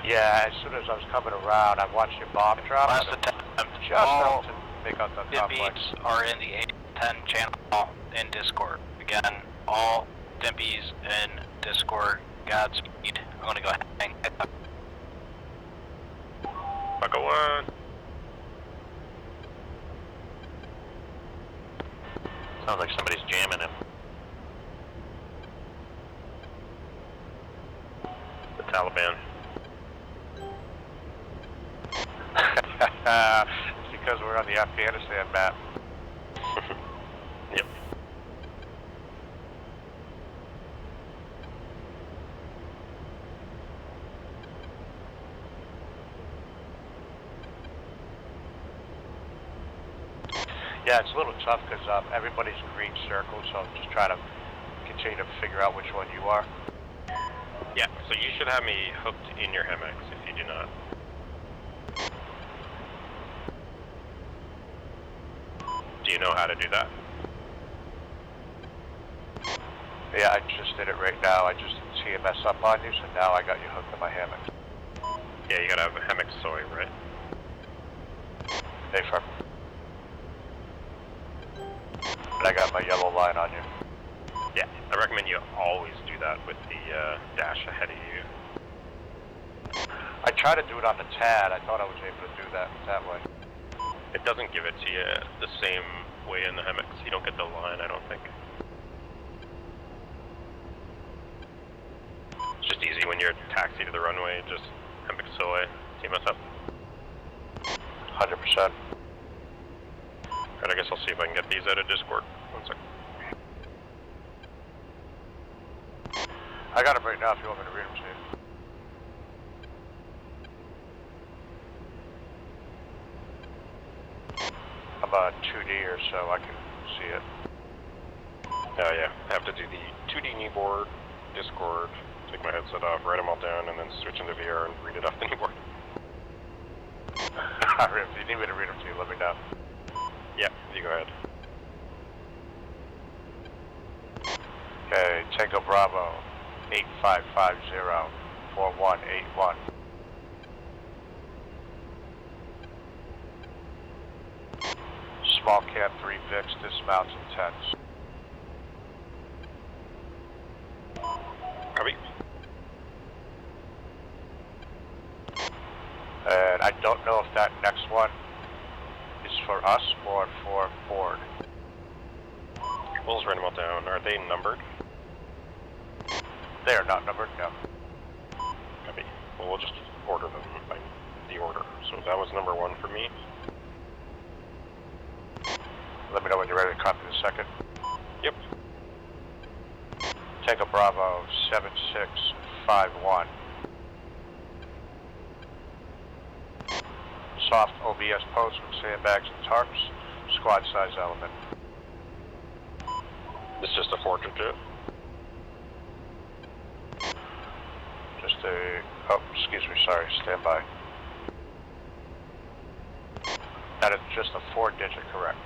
Yeah, as soon as I was coming around, I watched your bomb drop.
Last attempt.
Just
All
enough to make out the
the
top
beats
line.
are in the 810 channel in Discord. Again, all Dimpies in Discord. Godspeed. I'm gonna go hang.
Bucko 1.
Sounds like somebody's jamming him.
The Taliban.
It's because we're on the Afghanistan map.
Yep.
Yeah, it's a little tough because everybody's green circle, so I'm just trying to continue to figure out which one you are.
Yeah, so you should have me hooked in your hammocks if you do not. Do you know how to do that?
Yeah, I just did it right now. I just didn't see it mess up on you, so now I got you hooked in my hammock.
Yeah, you gotta have a hammock soy, right?
Hey, firm. And I got my yellow line on you.
Yeah, I recommend you always do that with the dash ahead of you.
I tried to do it on the TAD. I thought I was able to do that way.
It doesn't give it to you the same way in the hammocks. You don't get the line, I don't think. It's just easy when you're taxi to the runway, just hammock soy, TMSF.
100%.
Alright, I guess I'll see if I can get these out of Discord. 1 sec.
I got them right now if you want me to read them to you. I'm 2D or so, I can see it.
Oh yeah, I have to do the 2D knee board Discord, take my headset off, write them all down, and then switch into VR and read it off the new board.
If you need me to read them to you, let me know.
Yeah, you go ahead.
Okay, Tango Bravo, 8550-4181. Small Cat 3 VIX, dismount intense.
Copy.
And I don't know if that next one is for us or for board.
We'll just write them all down. Are they numbered?
They are not numbered, no.
Copy. Well, we'll just order them by the order. So that was number 1 for me.
Let me know when you're ready to copy the second.
Yep.
Tango Bravo, 7651. Soft OBS post with sandbags and tarps, squad size element.
This is just a 4-digit.
Just a, oh, excuse me, sorry, stand by. That is just a 4-digit, correct.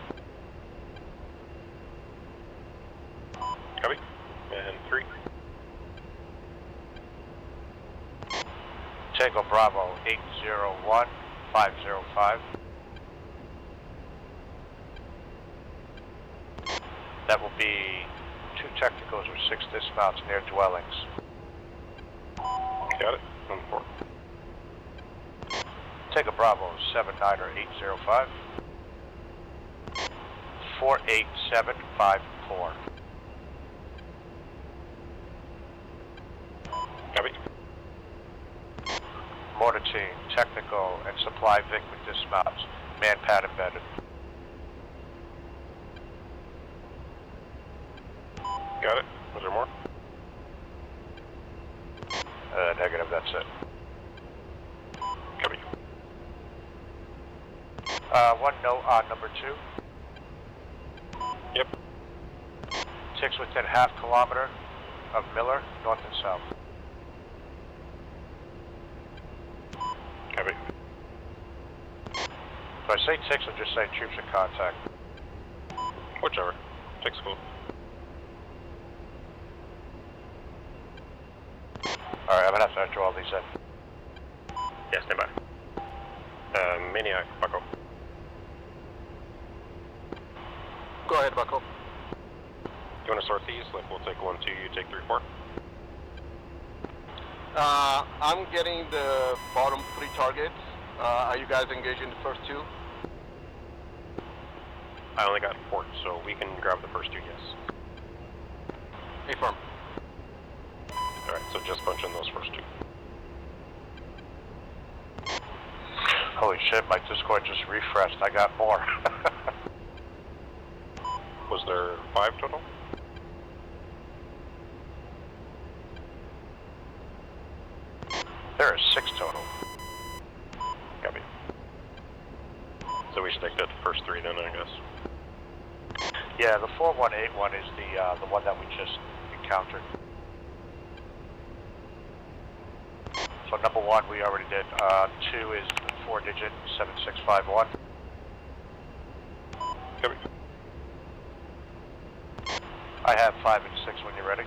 Copy. And 3.
Tango Bravo, 801505. That will be 2 technicals or 6 dismounts near dwellings.
Got it. And 4.
Tango Bravo, 79805. 48754.
Copy.
Mortar team, technical, and supply Vic with dismounts. Man pad embedded.
Got it. Was there more?
Negative, that's it.
Copy.
One note on number 2.
Yep.
Ticks within half kilometer of Miller, north and south.
Copy.
So I say ticks or just say troops in contact?
Whichever. Takes cool.
Alright, I'm gonna have to enter all these in.
Yeah, stand by. Maniac, Bucko.
Go ahead, Bucko.
You want to sort these? Like, we'll take 1, 2, you take 3, 4?
I'm getting the bottom 3 targets. Are you guys engaging the first 2?
I only got 4, so we can grab the first 2, yes.
Affirm.
Alright, so just punch in those first 2.
Holy shit, my Discord just refreshed. I got more.
Was there 5 total?
There are 6 total.
Copy. So we should take the first 3 then, I guess.
Yeah, the 4181 is the one that we just encountered. So number 1 we already did. 2 is 4-digit 7651.
Copy.
I have 5 and 6 when you're ready.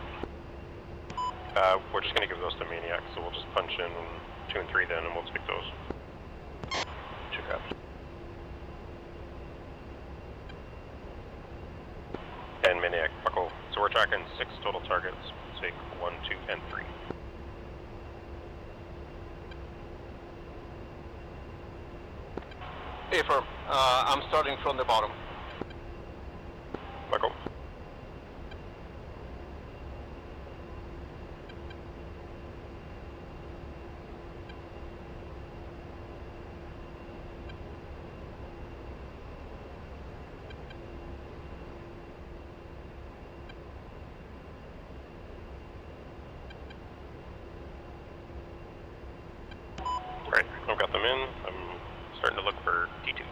We're just going to give those to Maniac, so we'll just punch in 2 and 3 then, and we'll take those.
2 copies.
And Maniac, Bucko. So we're tracking 6 total targets. Take 1, 2, and 3.
Affirm. I'm starting from the bottom.
Bucko. Right, I've got them in. I'm starting to look for D2.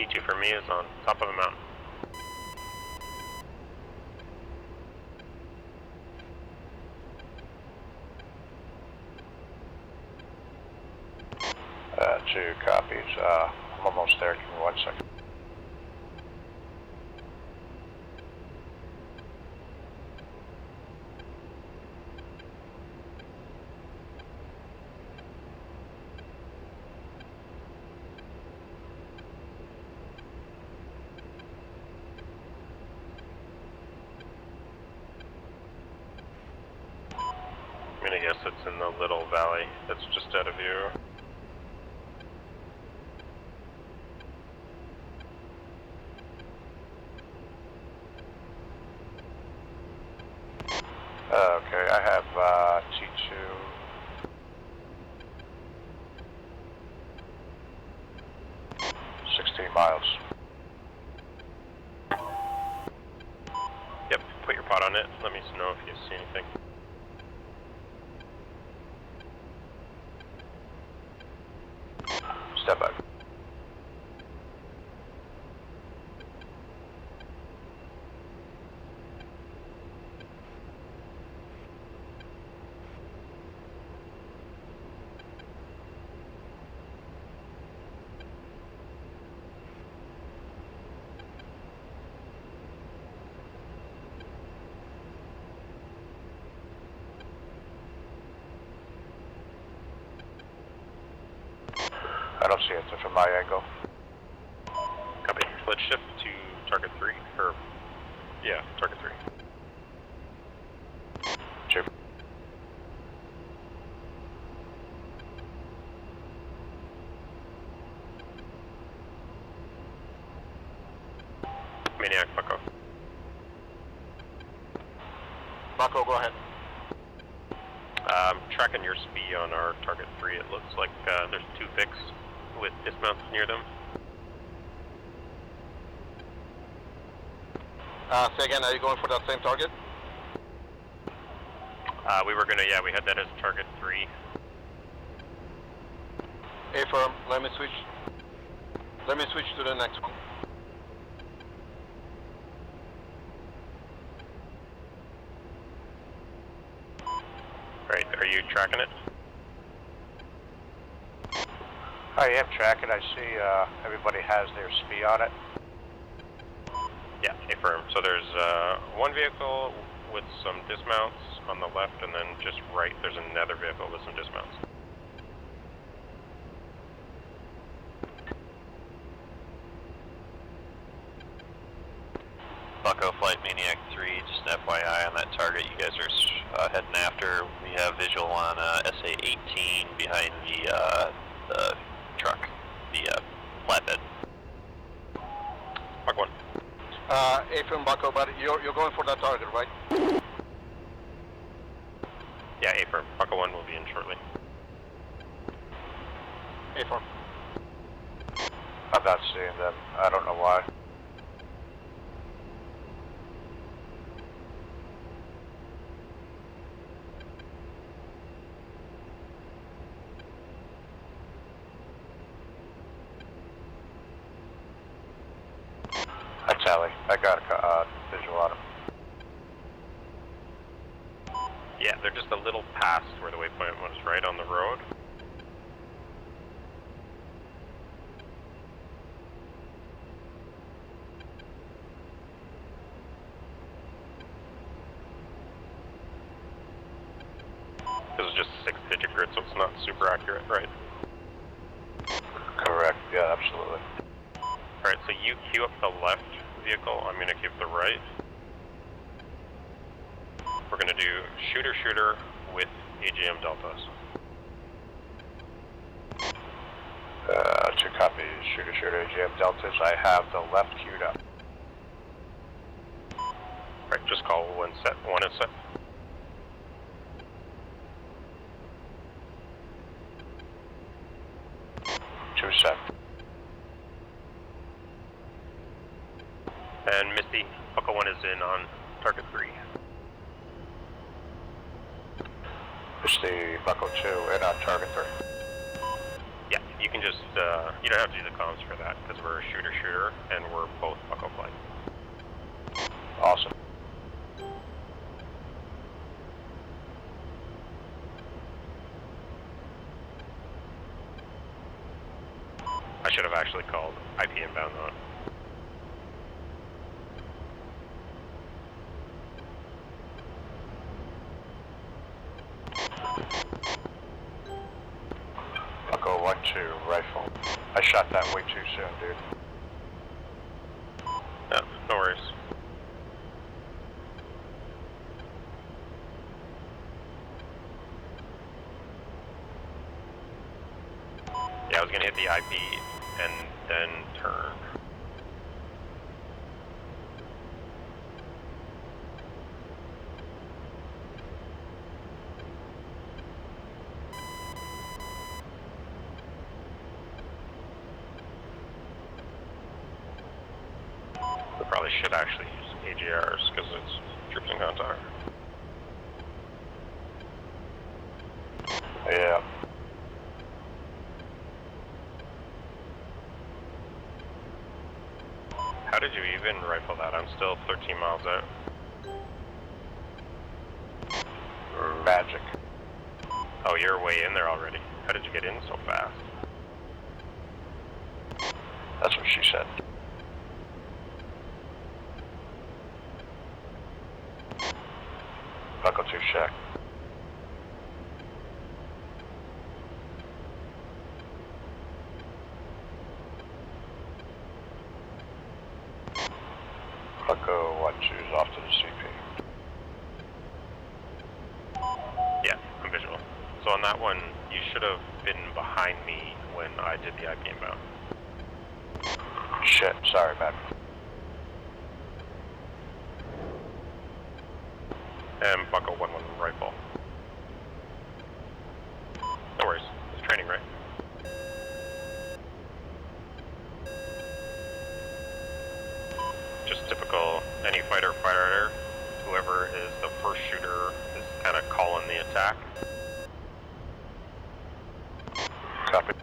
T2 for me is on top of a mountain.
Two copies. I'm almost there. Give me 1 second.
I mean, I guess it's in the little valley that's just out of view.
Okay, I have T2. Miles.
Yep, put your pot on it. Let me know if you see anything.
Step back. I don't see it from my angle.
Copy. Let's shift to target 3, or, yeah, target 3.
Two.
Maniac, Bucko.
Bucko, go ahead.
Tracking your SPI on our target 3, it looks like there's 2 VICs with dismounts near them.
Say again, are you going for that same target?
We were gonna, yeah, we had that as target 3.
A-firm, let me switch to the next one.
Right, are you tracking it?
I am tracking. I see everybody has their SPI on it.
Yeah, affirm. So there's one vehicle with some dismounts on the left, and then just right there's another vehicle with some dismounts.
Bucko, Flight Maniac 3, just FYI on that target you guys are heading after. We have visual on SA-18 behind the truck, the flatbed.
Mark 1.
A-firm, Bucko, but you're going for that target, right?
Yeah, affirm. Bucko 1 will be in shortly.
A-firm.
I'm not seeing them. I don't know why. I tally. I got a visual on them.
Yeah, they're just a little past where the waypoint was, right on the road. This is just 6-digit grid, so it's not super accurate, right?
Correct. Yeah, absolutely.
Alright, so you queue up the left vehicle, I'm gonna queue up the right. We're gonna do shooter with AGM deltas.
2 copies. Shooter, AGM deltas. I have the left queued up.
Right, just call one set. One is set.
Two set.
And Misty, Bucko 1 is in on target 3.
Misty, Bucko 2 in on target 3.
Yeah, you You can just, you don't have to do the comms for that, because we're a shooter-shooter, and we're both Bucko flight.
Awesome.
I should have actually called IP inbound though.
Bucko 1-2 rifle. I shot that way too soon, dude.
No, no worries. Yeah, I was gonna hit the IP and then turn. We probably should actually use AGRs because it's troops in contact.
Yeah.
How did you even rifle that? I'm still 13 miles out.
Magic.
Oh, you're way in there already. How did you get in so fast?
That's what she said. Bucko 2 check. Bucko 1-2's off to the CP.
Yeah, I'm visual. So on that one, you should have been behind me when I did the IP inbound.
Shit, sorry, man.
And Bucko 1-1 rifle. No worries, it's training, right? Just typical, any fighter, whoever is the first shooter is kind of calling the attack.
Copy.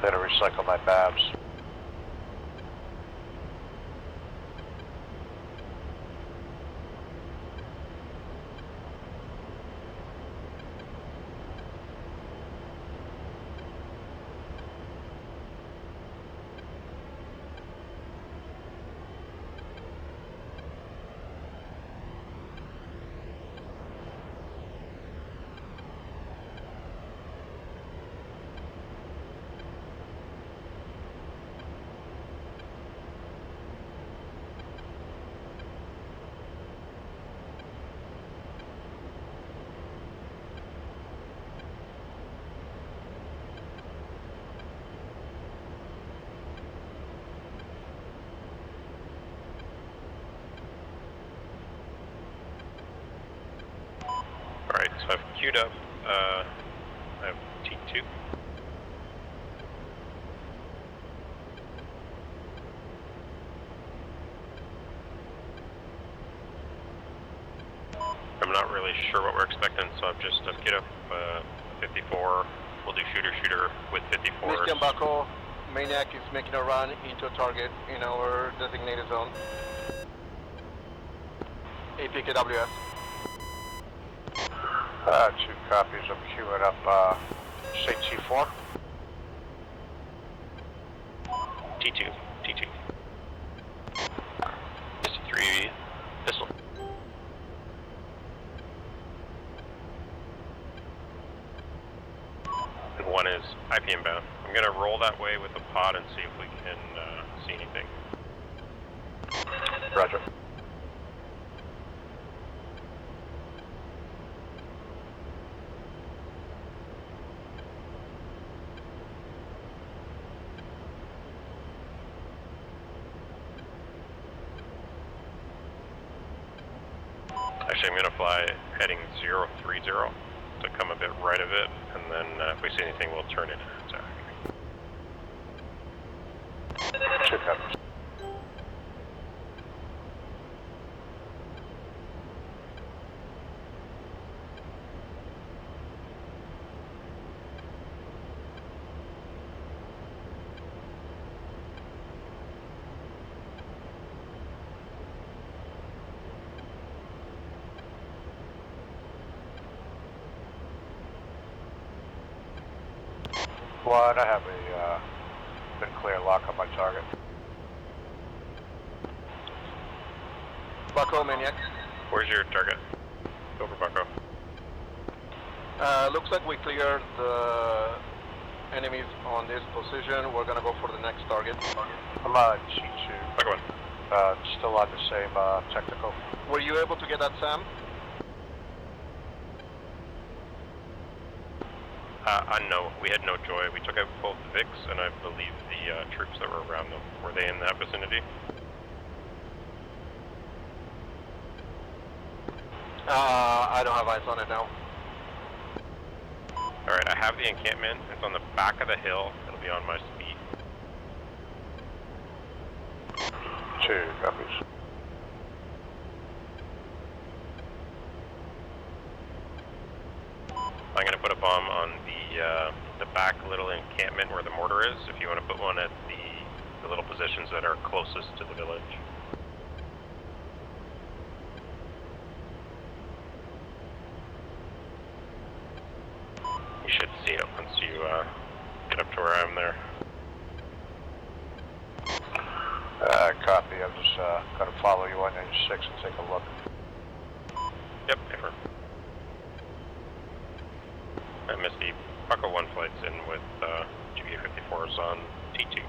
Better recycle my babs.
Alright, so I've queued up, I have T2. I'm not really sure what we're expecting, so I've queued up 54. We'll do shooter with 54.
Michigan Bucko, Maniac is making a run into a target in our designated zone. APKWS.
2 copies. I'm queuing up, say T4.
T2.
ST3 pistol.
And 1 is IP inbound. I'm gonna roll that way with the pod and see if we can see anything.
Roger.
Actually, I'm going to fly heading 030 to come a bit right of it, and then if we see anything, we'll turn it and attack.
Two copies. One, I have a been clear lock on my target.
Bucko, Maniac.
Where's your target? Over Bucko.
Looks like we cleared the enemies on this position. We're gonna go for the next target.
I'm G2.
Bucko 1.
Still on the same technical.
Were you able to get that, Sam?
No, we had no joy. We took out both the Vics, and I believe the troops that were around them. Were they in that vicinity?
I don't have eyes on it now.
Alright, I have the encampment. It's on the back of the hill. It'll be on my speed.
Two copies.
I'm going to put a bomb on the back little encampment where the mortar is, if you want to put one at the little positions that are closest to the village. You should see it once you get up to where I am there.
Copy. I'm just going to follow you on 96 and take a look.
Yep, affirm. I missed the Bucko 1 flights in with GBA-54s on T2.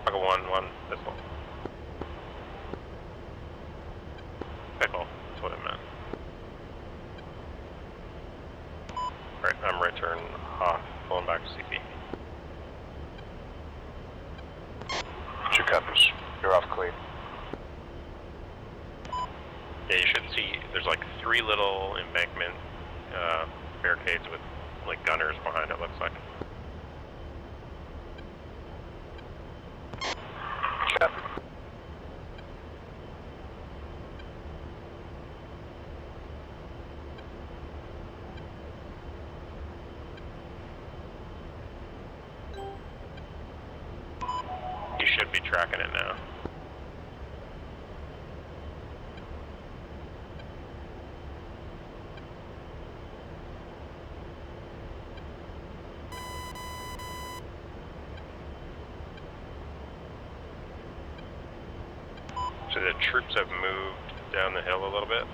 Bucko 1, pistol. Pickle, that's what it meant. Right, I'm return off, pulling back to CP.
Two copies. You're off clean.
Yeah, you should see there's like 3 little embankment barricades with like gunners behind it, looks like.
Copy.
You should be tracking it now. So the troops have moved down the hill a little bit.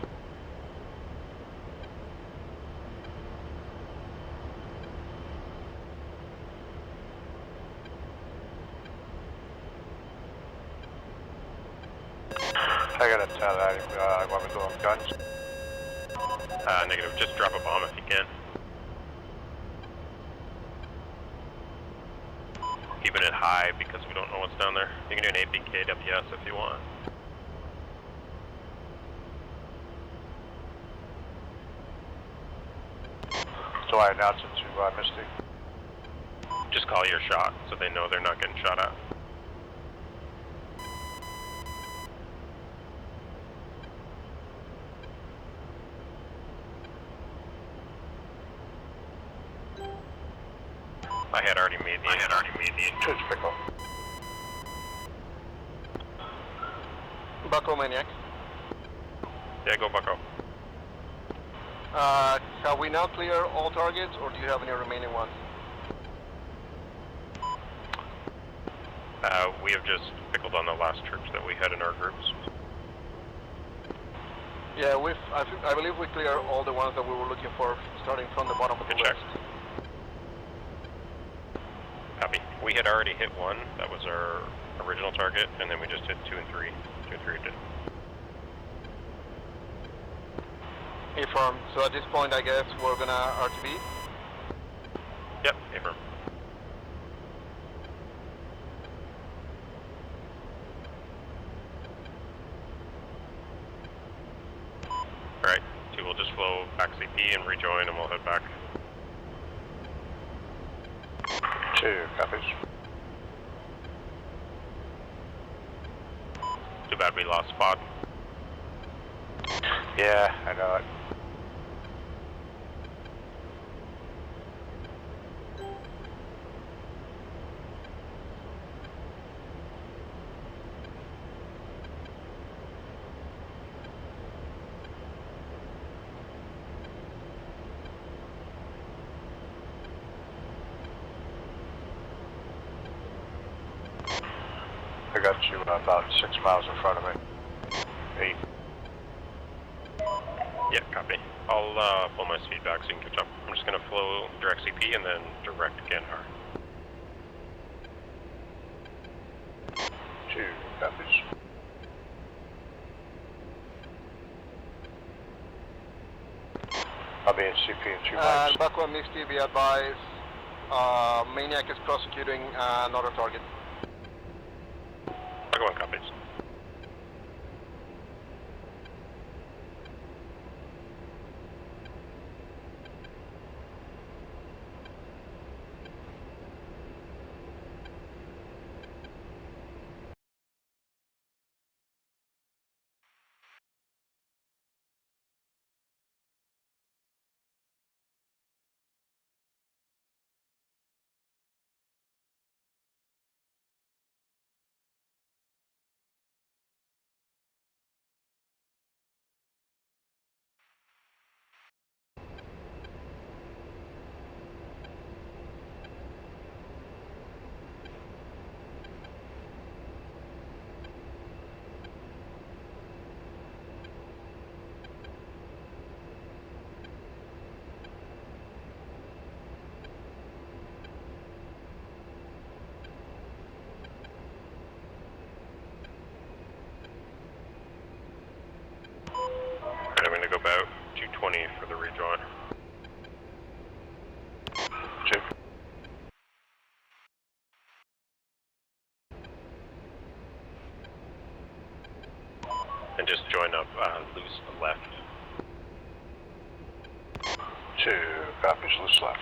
I got a 10. I want to go on guns.
Negative. Just drop a bomb if you can. Keeping it high because we don't know what's down there. You can do an APK WS if you want.
So I announce it to Misty.
Just call your shot so they know they're not getting shot at. I had already made the
Church pickle.
Bucko, Maniac.
Yeah, go Bucko.
Have we now cleared all targets, or do you have any remaining ones?
We have just pickled on the last troops that we had in our groups.
Yeah, I believe we cleared all the ones that we were looking for, starting from the bottom of the list.
Copy. We had already hit 1, that was our original target, and then we just hit 2 and 3. 2 and 3 did.
Affirm. So at this point, I guess we're gonna RTB?
Yep, affirm. CP and rejoin, and we'll head back.
2, copies.
Too bad we lost spot.
Yeah, I know it. I got you about 6 miles in front of me. 8.
Yeah, copy. I'll pull my speed back so you can catch up. I'm just going to flow direct CP and then direct Ganhar.
2, copies. I'll be in CP in 2 miles.
Bucko and Misty, be advised. Maniac is prosecuting another target.
Bucko 1 copies. Alright, I'm going to go about 220 for the rejoin.
2.
And just join up loose left.
2, copies, loose left.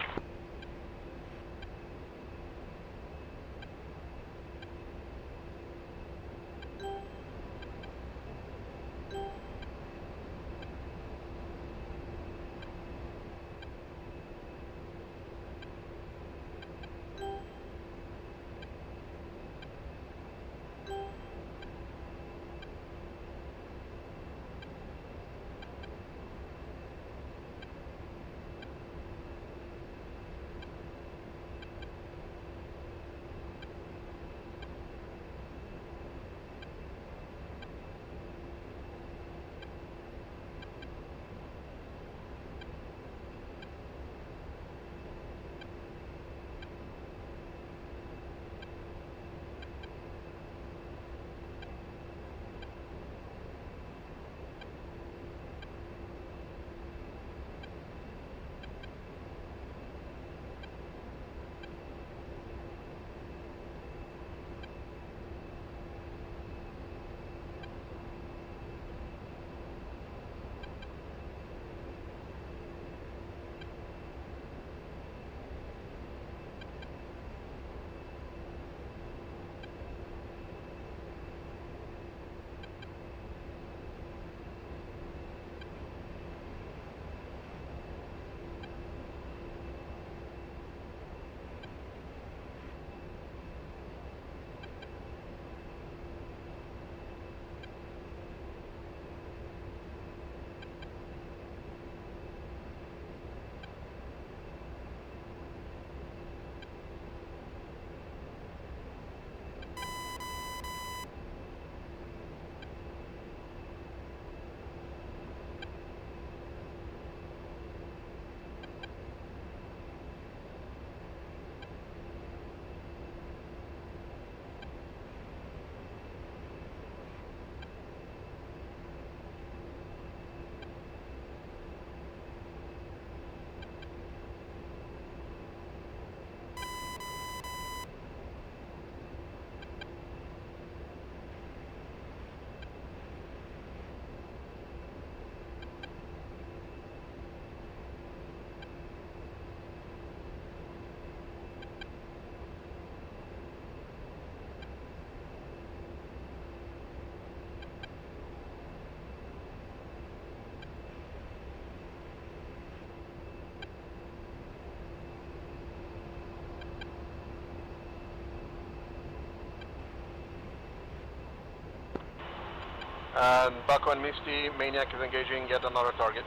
And Bucko and Misty, Maniac is engaging yet another target.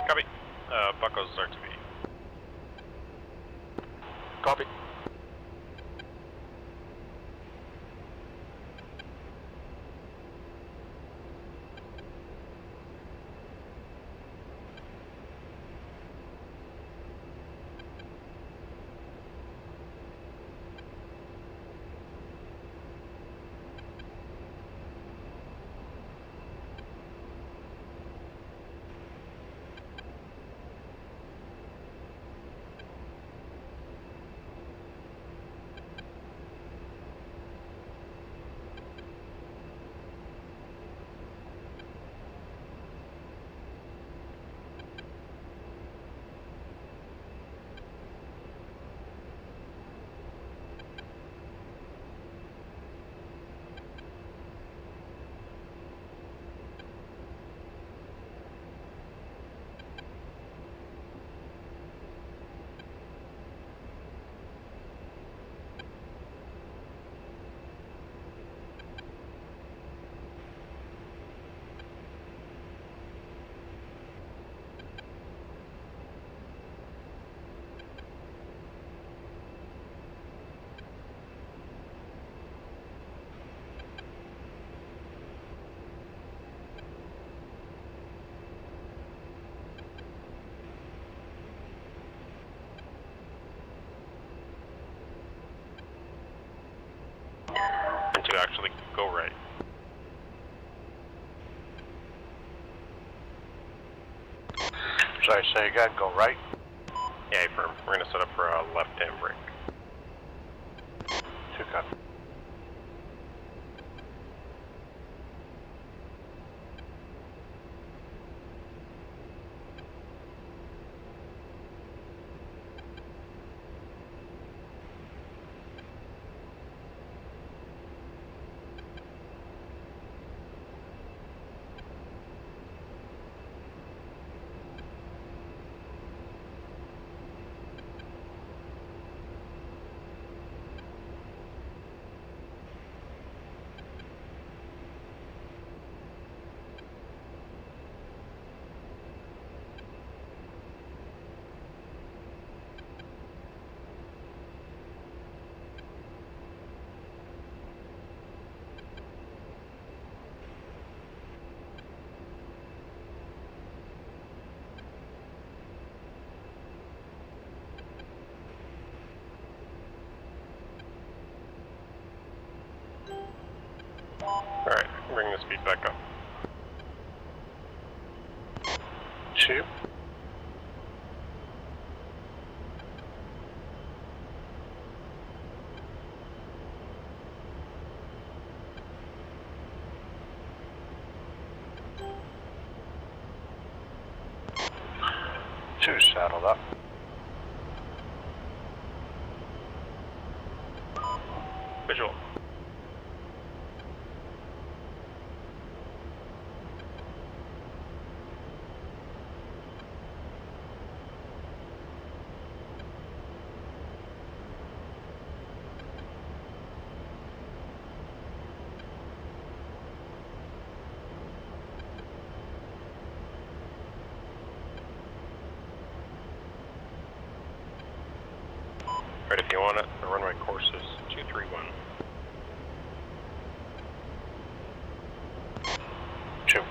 Copy. Bucko's RTB.
Copy.
And to actually go right.
Sorry, say again, go right?
Yeah, firm. We're going to set up for a left-hand brake.
2 copy.
Alright, bring the speed back up.
2. Two saddled up.
Visual. Right, if you want it, the runway course is 231.
2.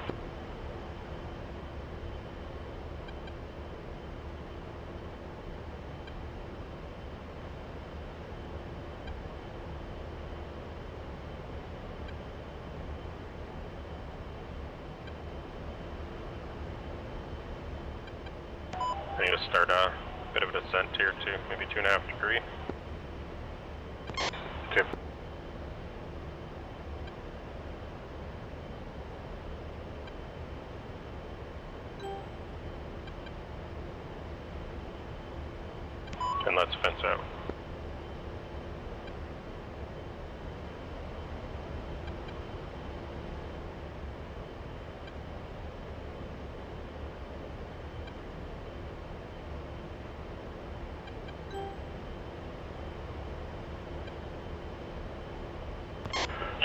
I need to start a bit of a descent here too, maybe 2.5 degree.
2.
And let's fence out.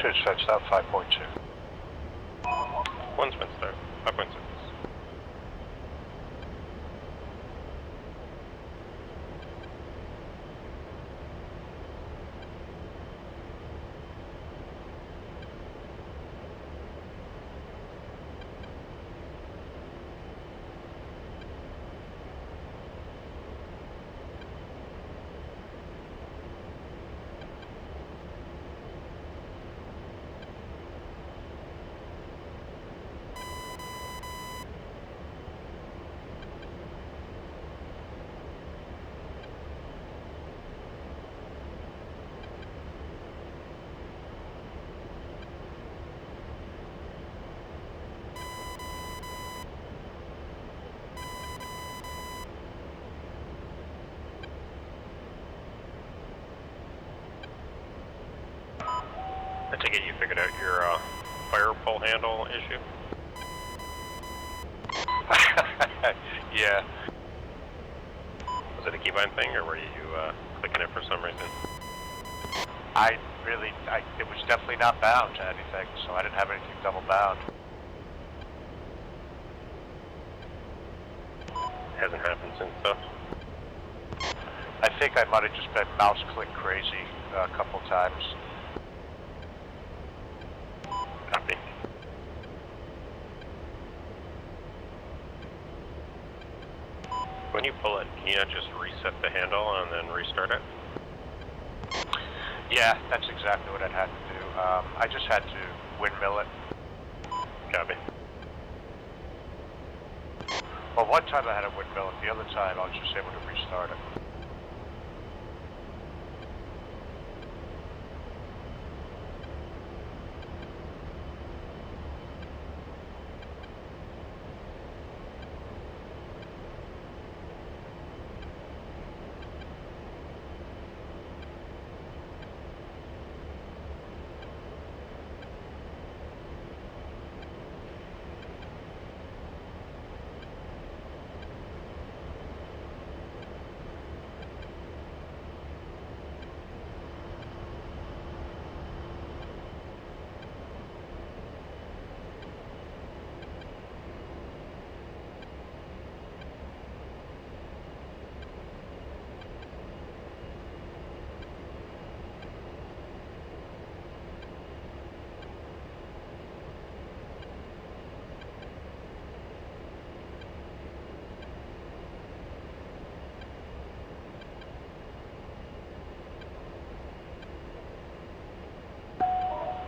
Two's fenced out, 5.2.
One's fenced out, 5.6. I take it you figured out your fire pole handle issue?
Yeah.
Was it a keybind thing, or were you clicking it for some reason?
It was definitely not bound to anything, so I didn't have anything double bound.
Hasn't happened since, though?
I think I might have just been mouse click crazy a couple times.
Copy. When you pull it, can you not just reset the handle and then restart it?
Yeah, that's exactly what I'd had to do. I just had to windmill it.
Copy.
Well, one time I had a windmill it, the other time I was just able to restart it.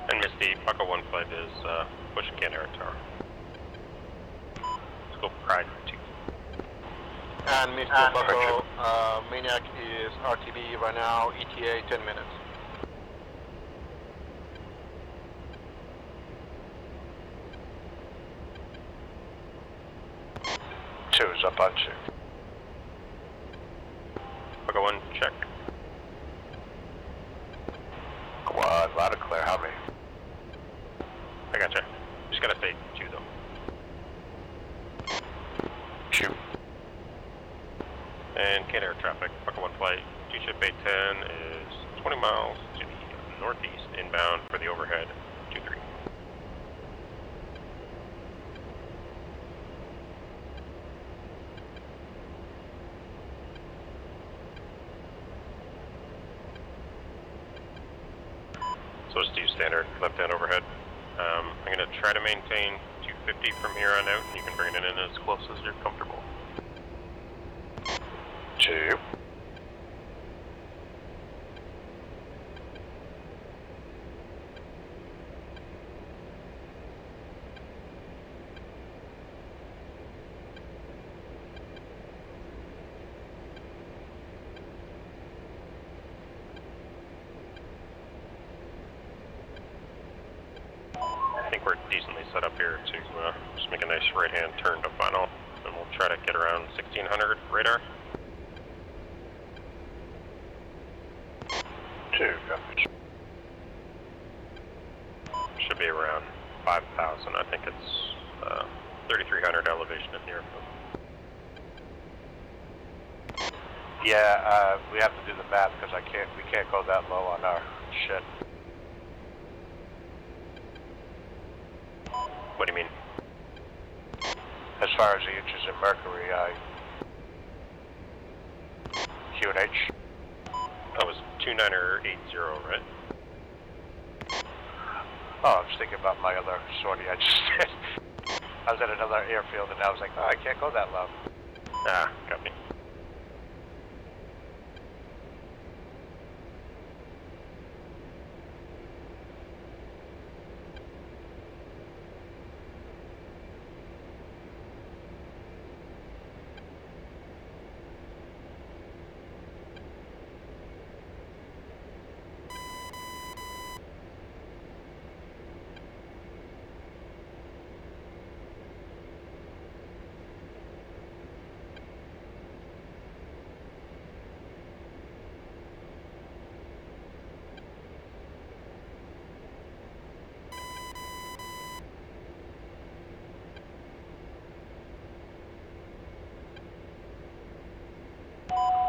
And Misty, Bucko 1 flight is pushing Canary Tower. Let's go Pride 2.
And Mr. Bucko, Maniac is RTB right now, ETA 10 minutes.
Two is up on 2.
Bucko 1, check.
Quad, loud and clear, how many?
I gotcha. Just gotta say 2 though.
2.
And Canary traffic, Bucko 1 flight, G-ship 810 is 20 miles to the northeast inbound for the overhead 23. So just do standard left-hand overhead. I'm going to try to maintain 250 from here on out, and you can bring it in as close as you're comfortable.
2.
I think we're decently set up here to just make a nice right-hand turn to final, and we'll try to get around 1600 radar.
2, coverage.
Should be around 5,000. I think it's 3,300 elevation in here.
Yeah, we have to do the math because we can't go that low on our shit.
What do you mean?
As far as the inches of mercury, QNH.
That was 2980, right?
Oh, I was thinking about my other sortie I just did. I was at another airfield and I was like, oh, I can't go that low.
Ah, got me.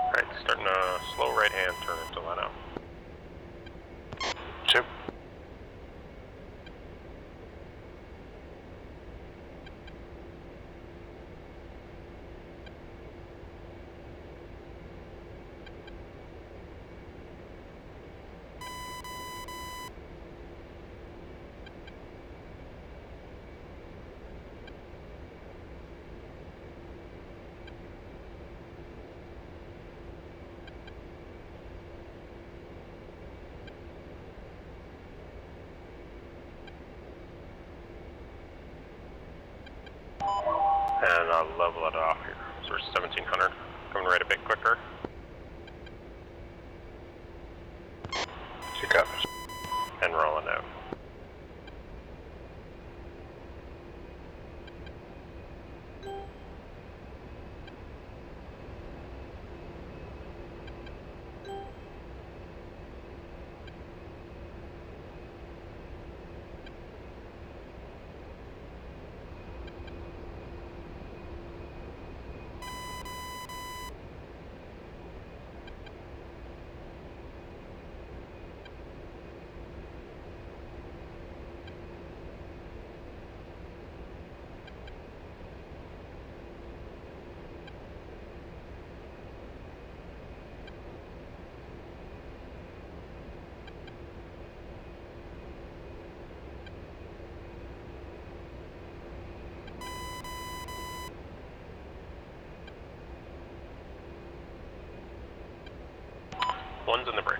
Alright, starting a slow right hand turn to line out.
2.
And I'll level it off here. So we're 1700. Coming right a bit quicker.
Two copies.
And rolling out. One's in the brake.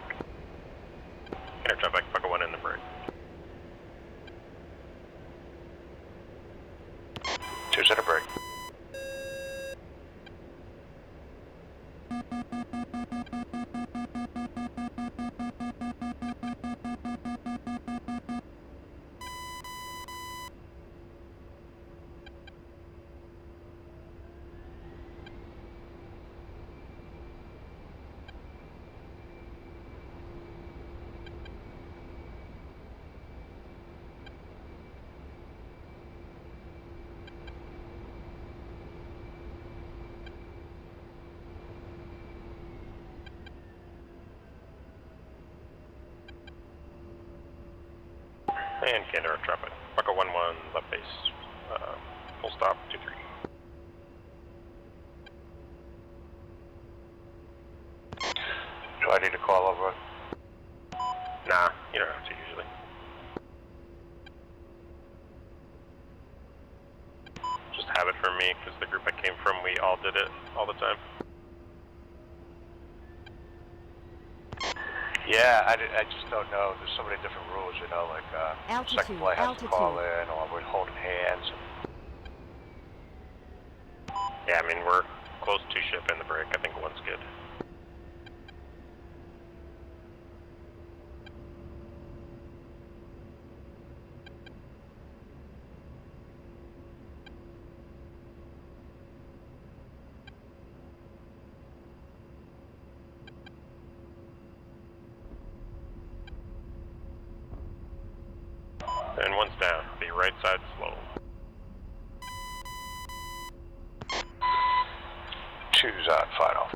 Inner traffic, Bucko 1 in the brake.
2's in a brake.
And Canada traffic. Bucko 1-1, left base. Full stop, 2-3.
Do I need to call over?
Nah, you don't have to usually. Just have it from me, because the group I came from, we all did it all the time.
Yeah, I just don't know. There's so many different rules, you know, like second flight has to call in, or we're holding hands.
Yeah, I mean, we're close to ship in the break. I think one's good. And one's down. The right side slow.
2's on final.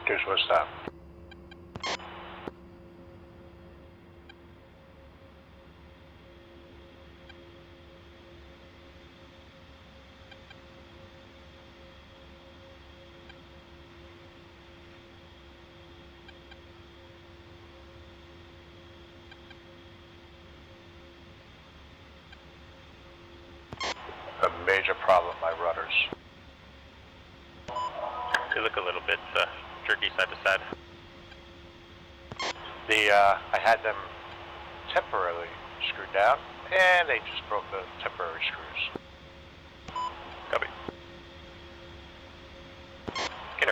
Here's what's that. A major problem with my rudders.
They look a little bit jerky side to side.
I had them temporarily screwed down, and they just broke the temporary screws.
Copy.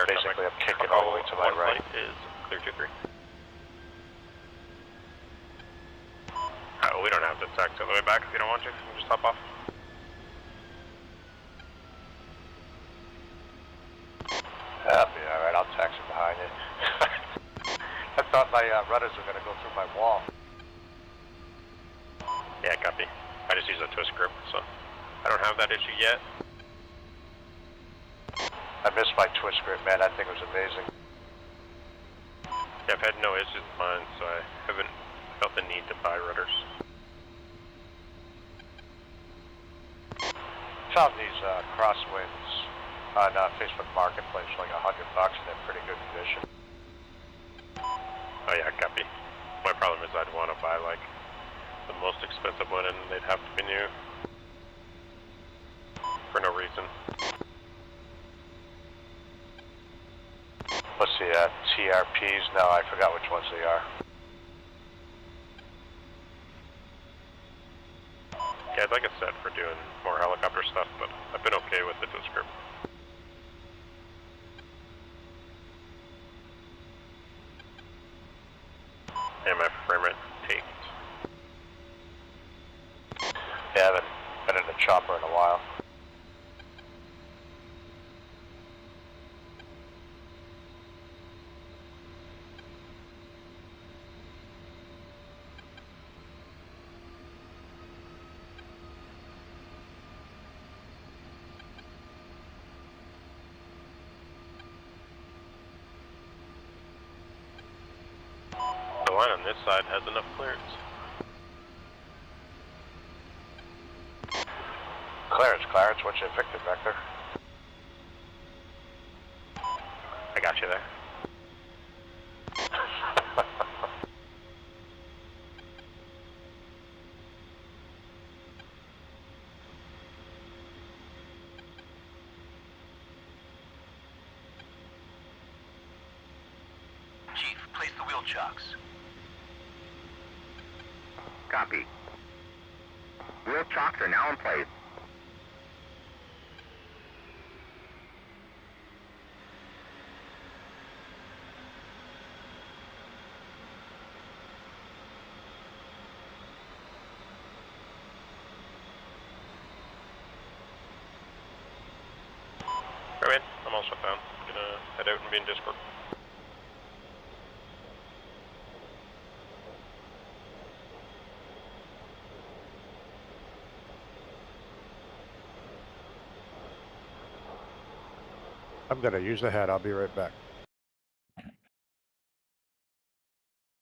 Basically, I'm kicking all the way to my right.
Is clear 2-3. Well, we don't have to taxi all the way back if you don't want to. You can just hop off.
That'll be alright, I'll taxi behind you. I thought my rudders were going to go through my wall.
Yeah, copy. I just use a twist grip, so I don't have that issue yet.
I missed my twist grip, man. That thing was amazing.
Yeah, I've had no issues with mine, so I haven't felt the need to buy rudders.
Found these crosswinds on Facebook Marketplace for like $100 and they're pretty good condition.
Oh yeah, copy. My problem is I'd want to buy like the most expensive one and they'd have to be new. For no reason.
What's the TRPs? No, I forgot which ones they are.
Yeah, I'd like a set for doing more helicopter stuff, but I've been okay with the twist grip. And my frame rate taped.
Yeah, I haven't been in a chopper in a while.
The line on this side has enough clearance.
Clarence, what's your Victor vector?
I got you there.
Chief, place the wheel chocks. Copy. Wheel chocks are now in place.
Alright, I'm all shut down. Gonna head out and be in Discord.
I'm gonna use the head. I'll be right back.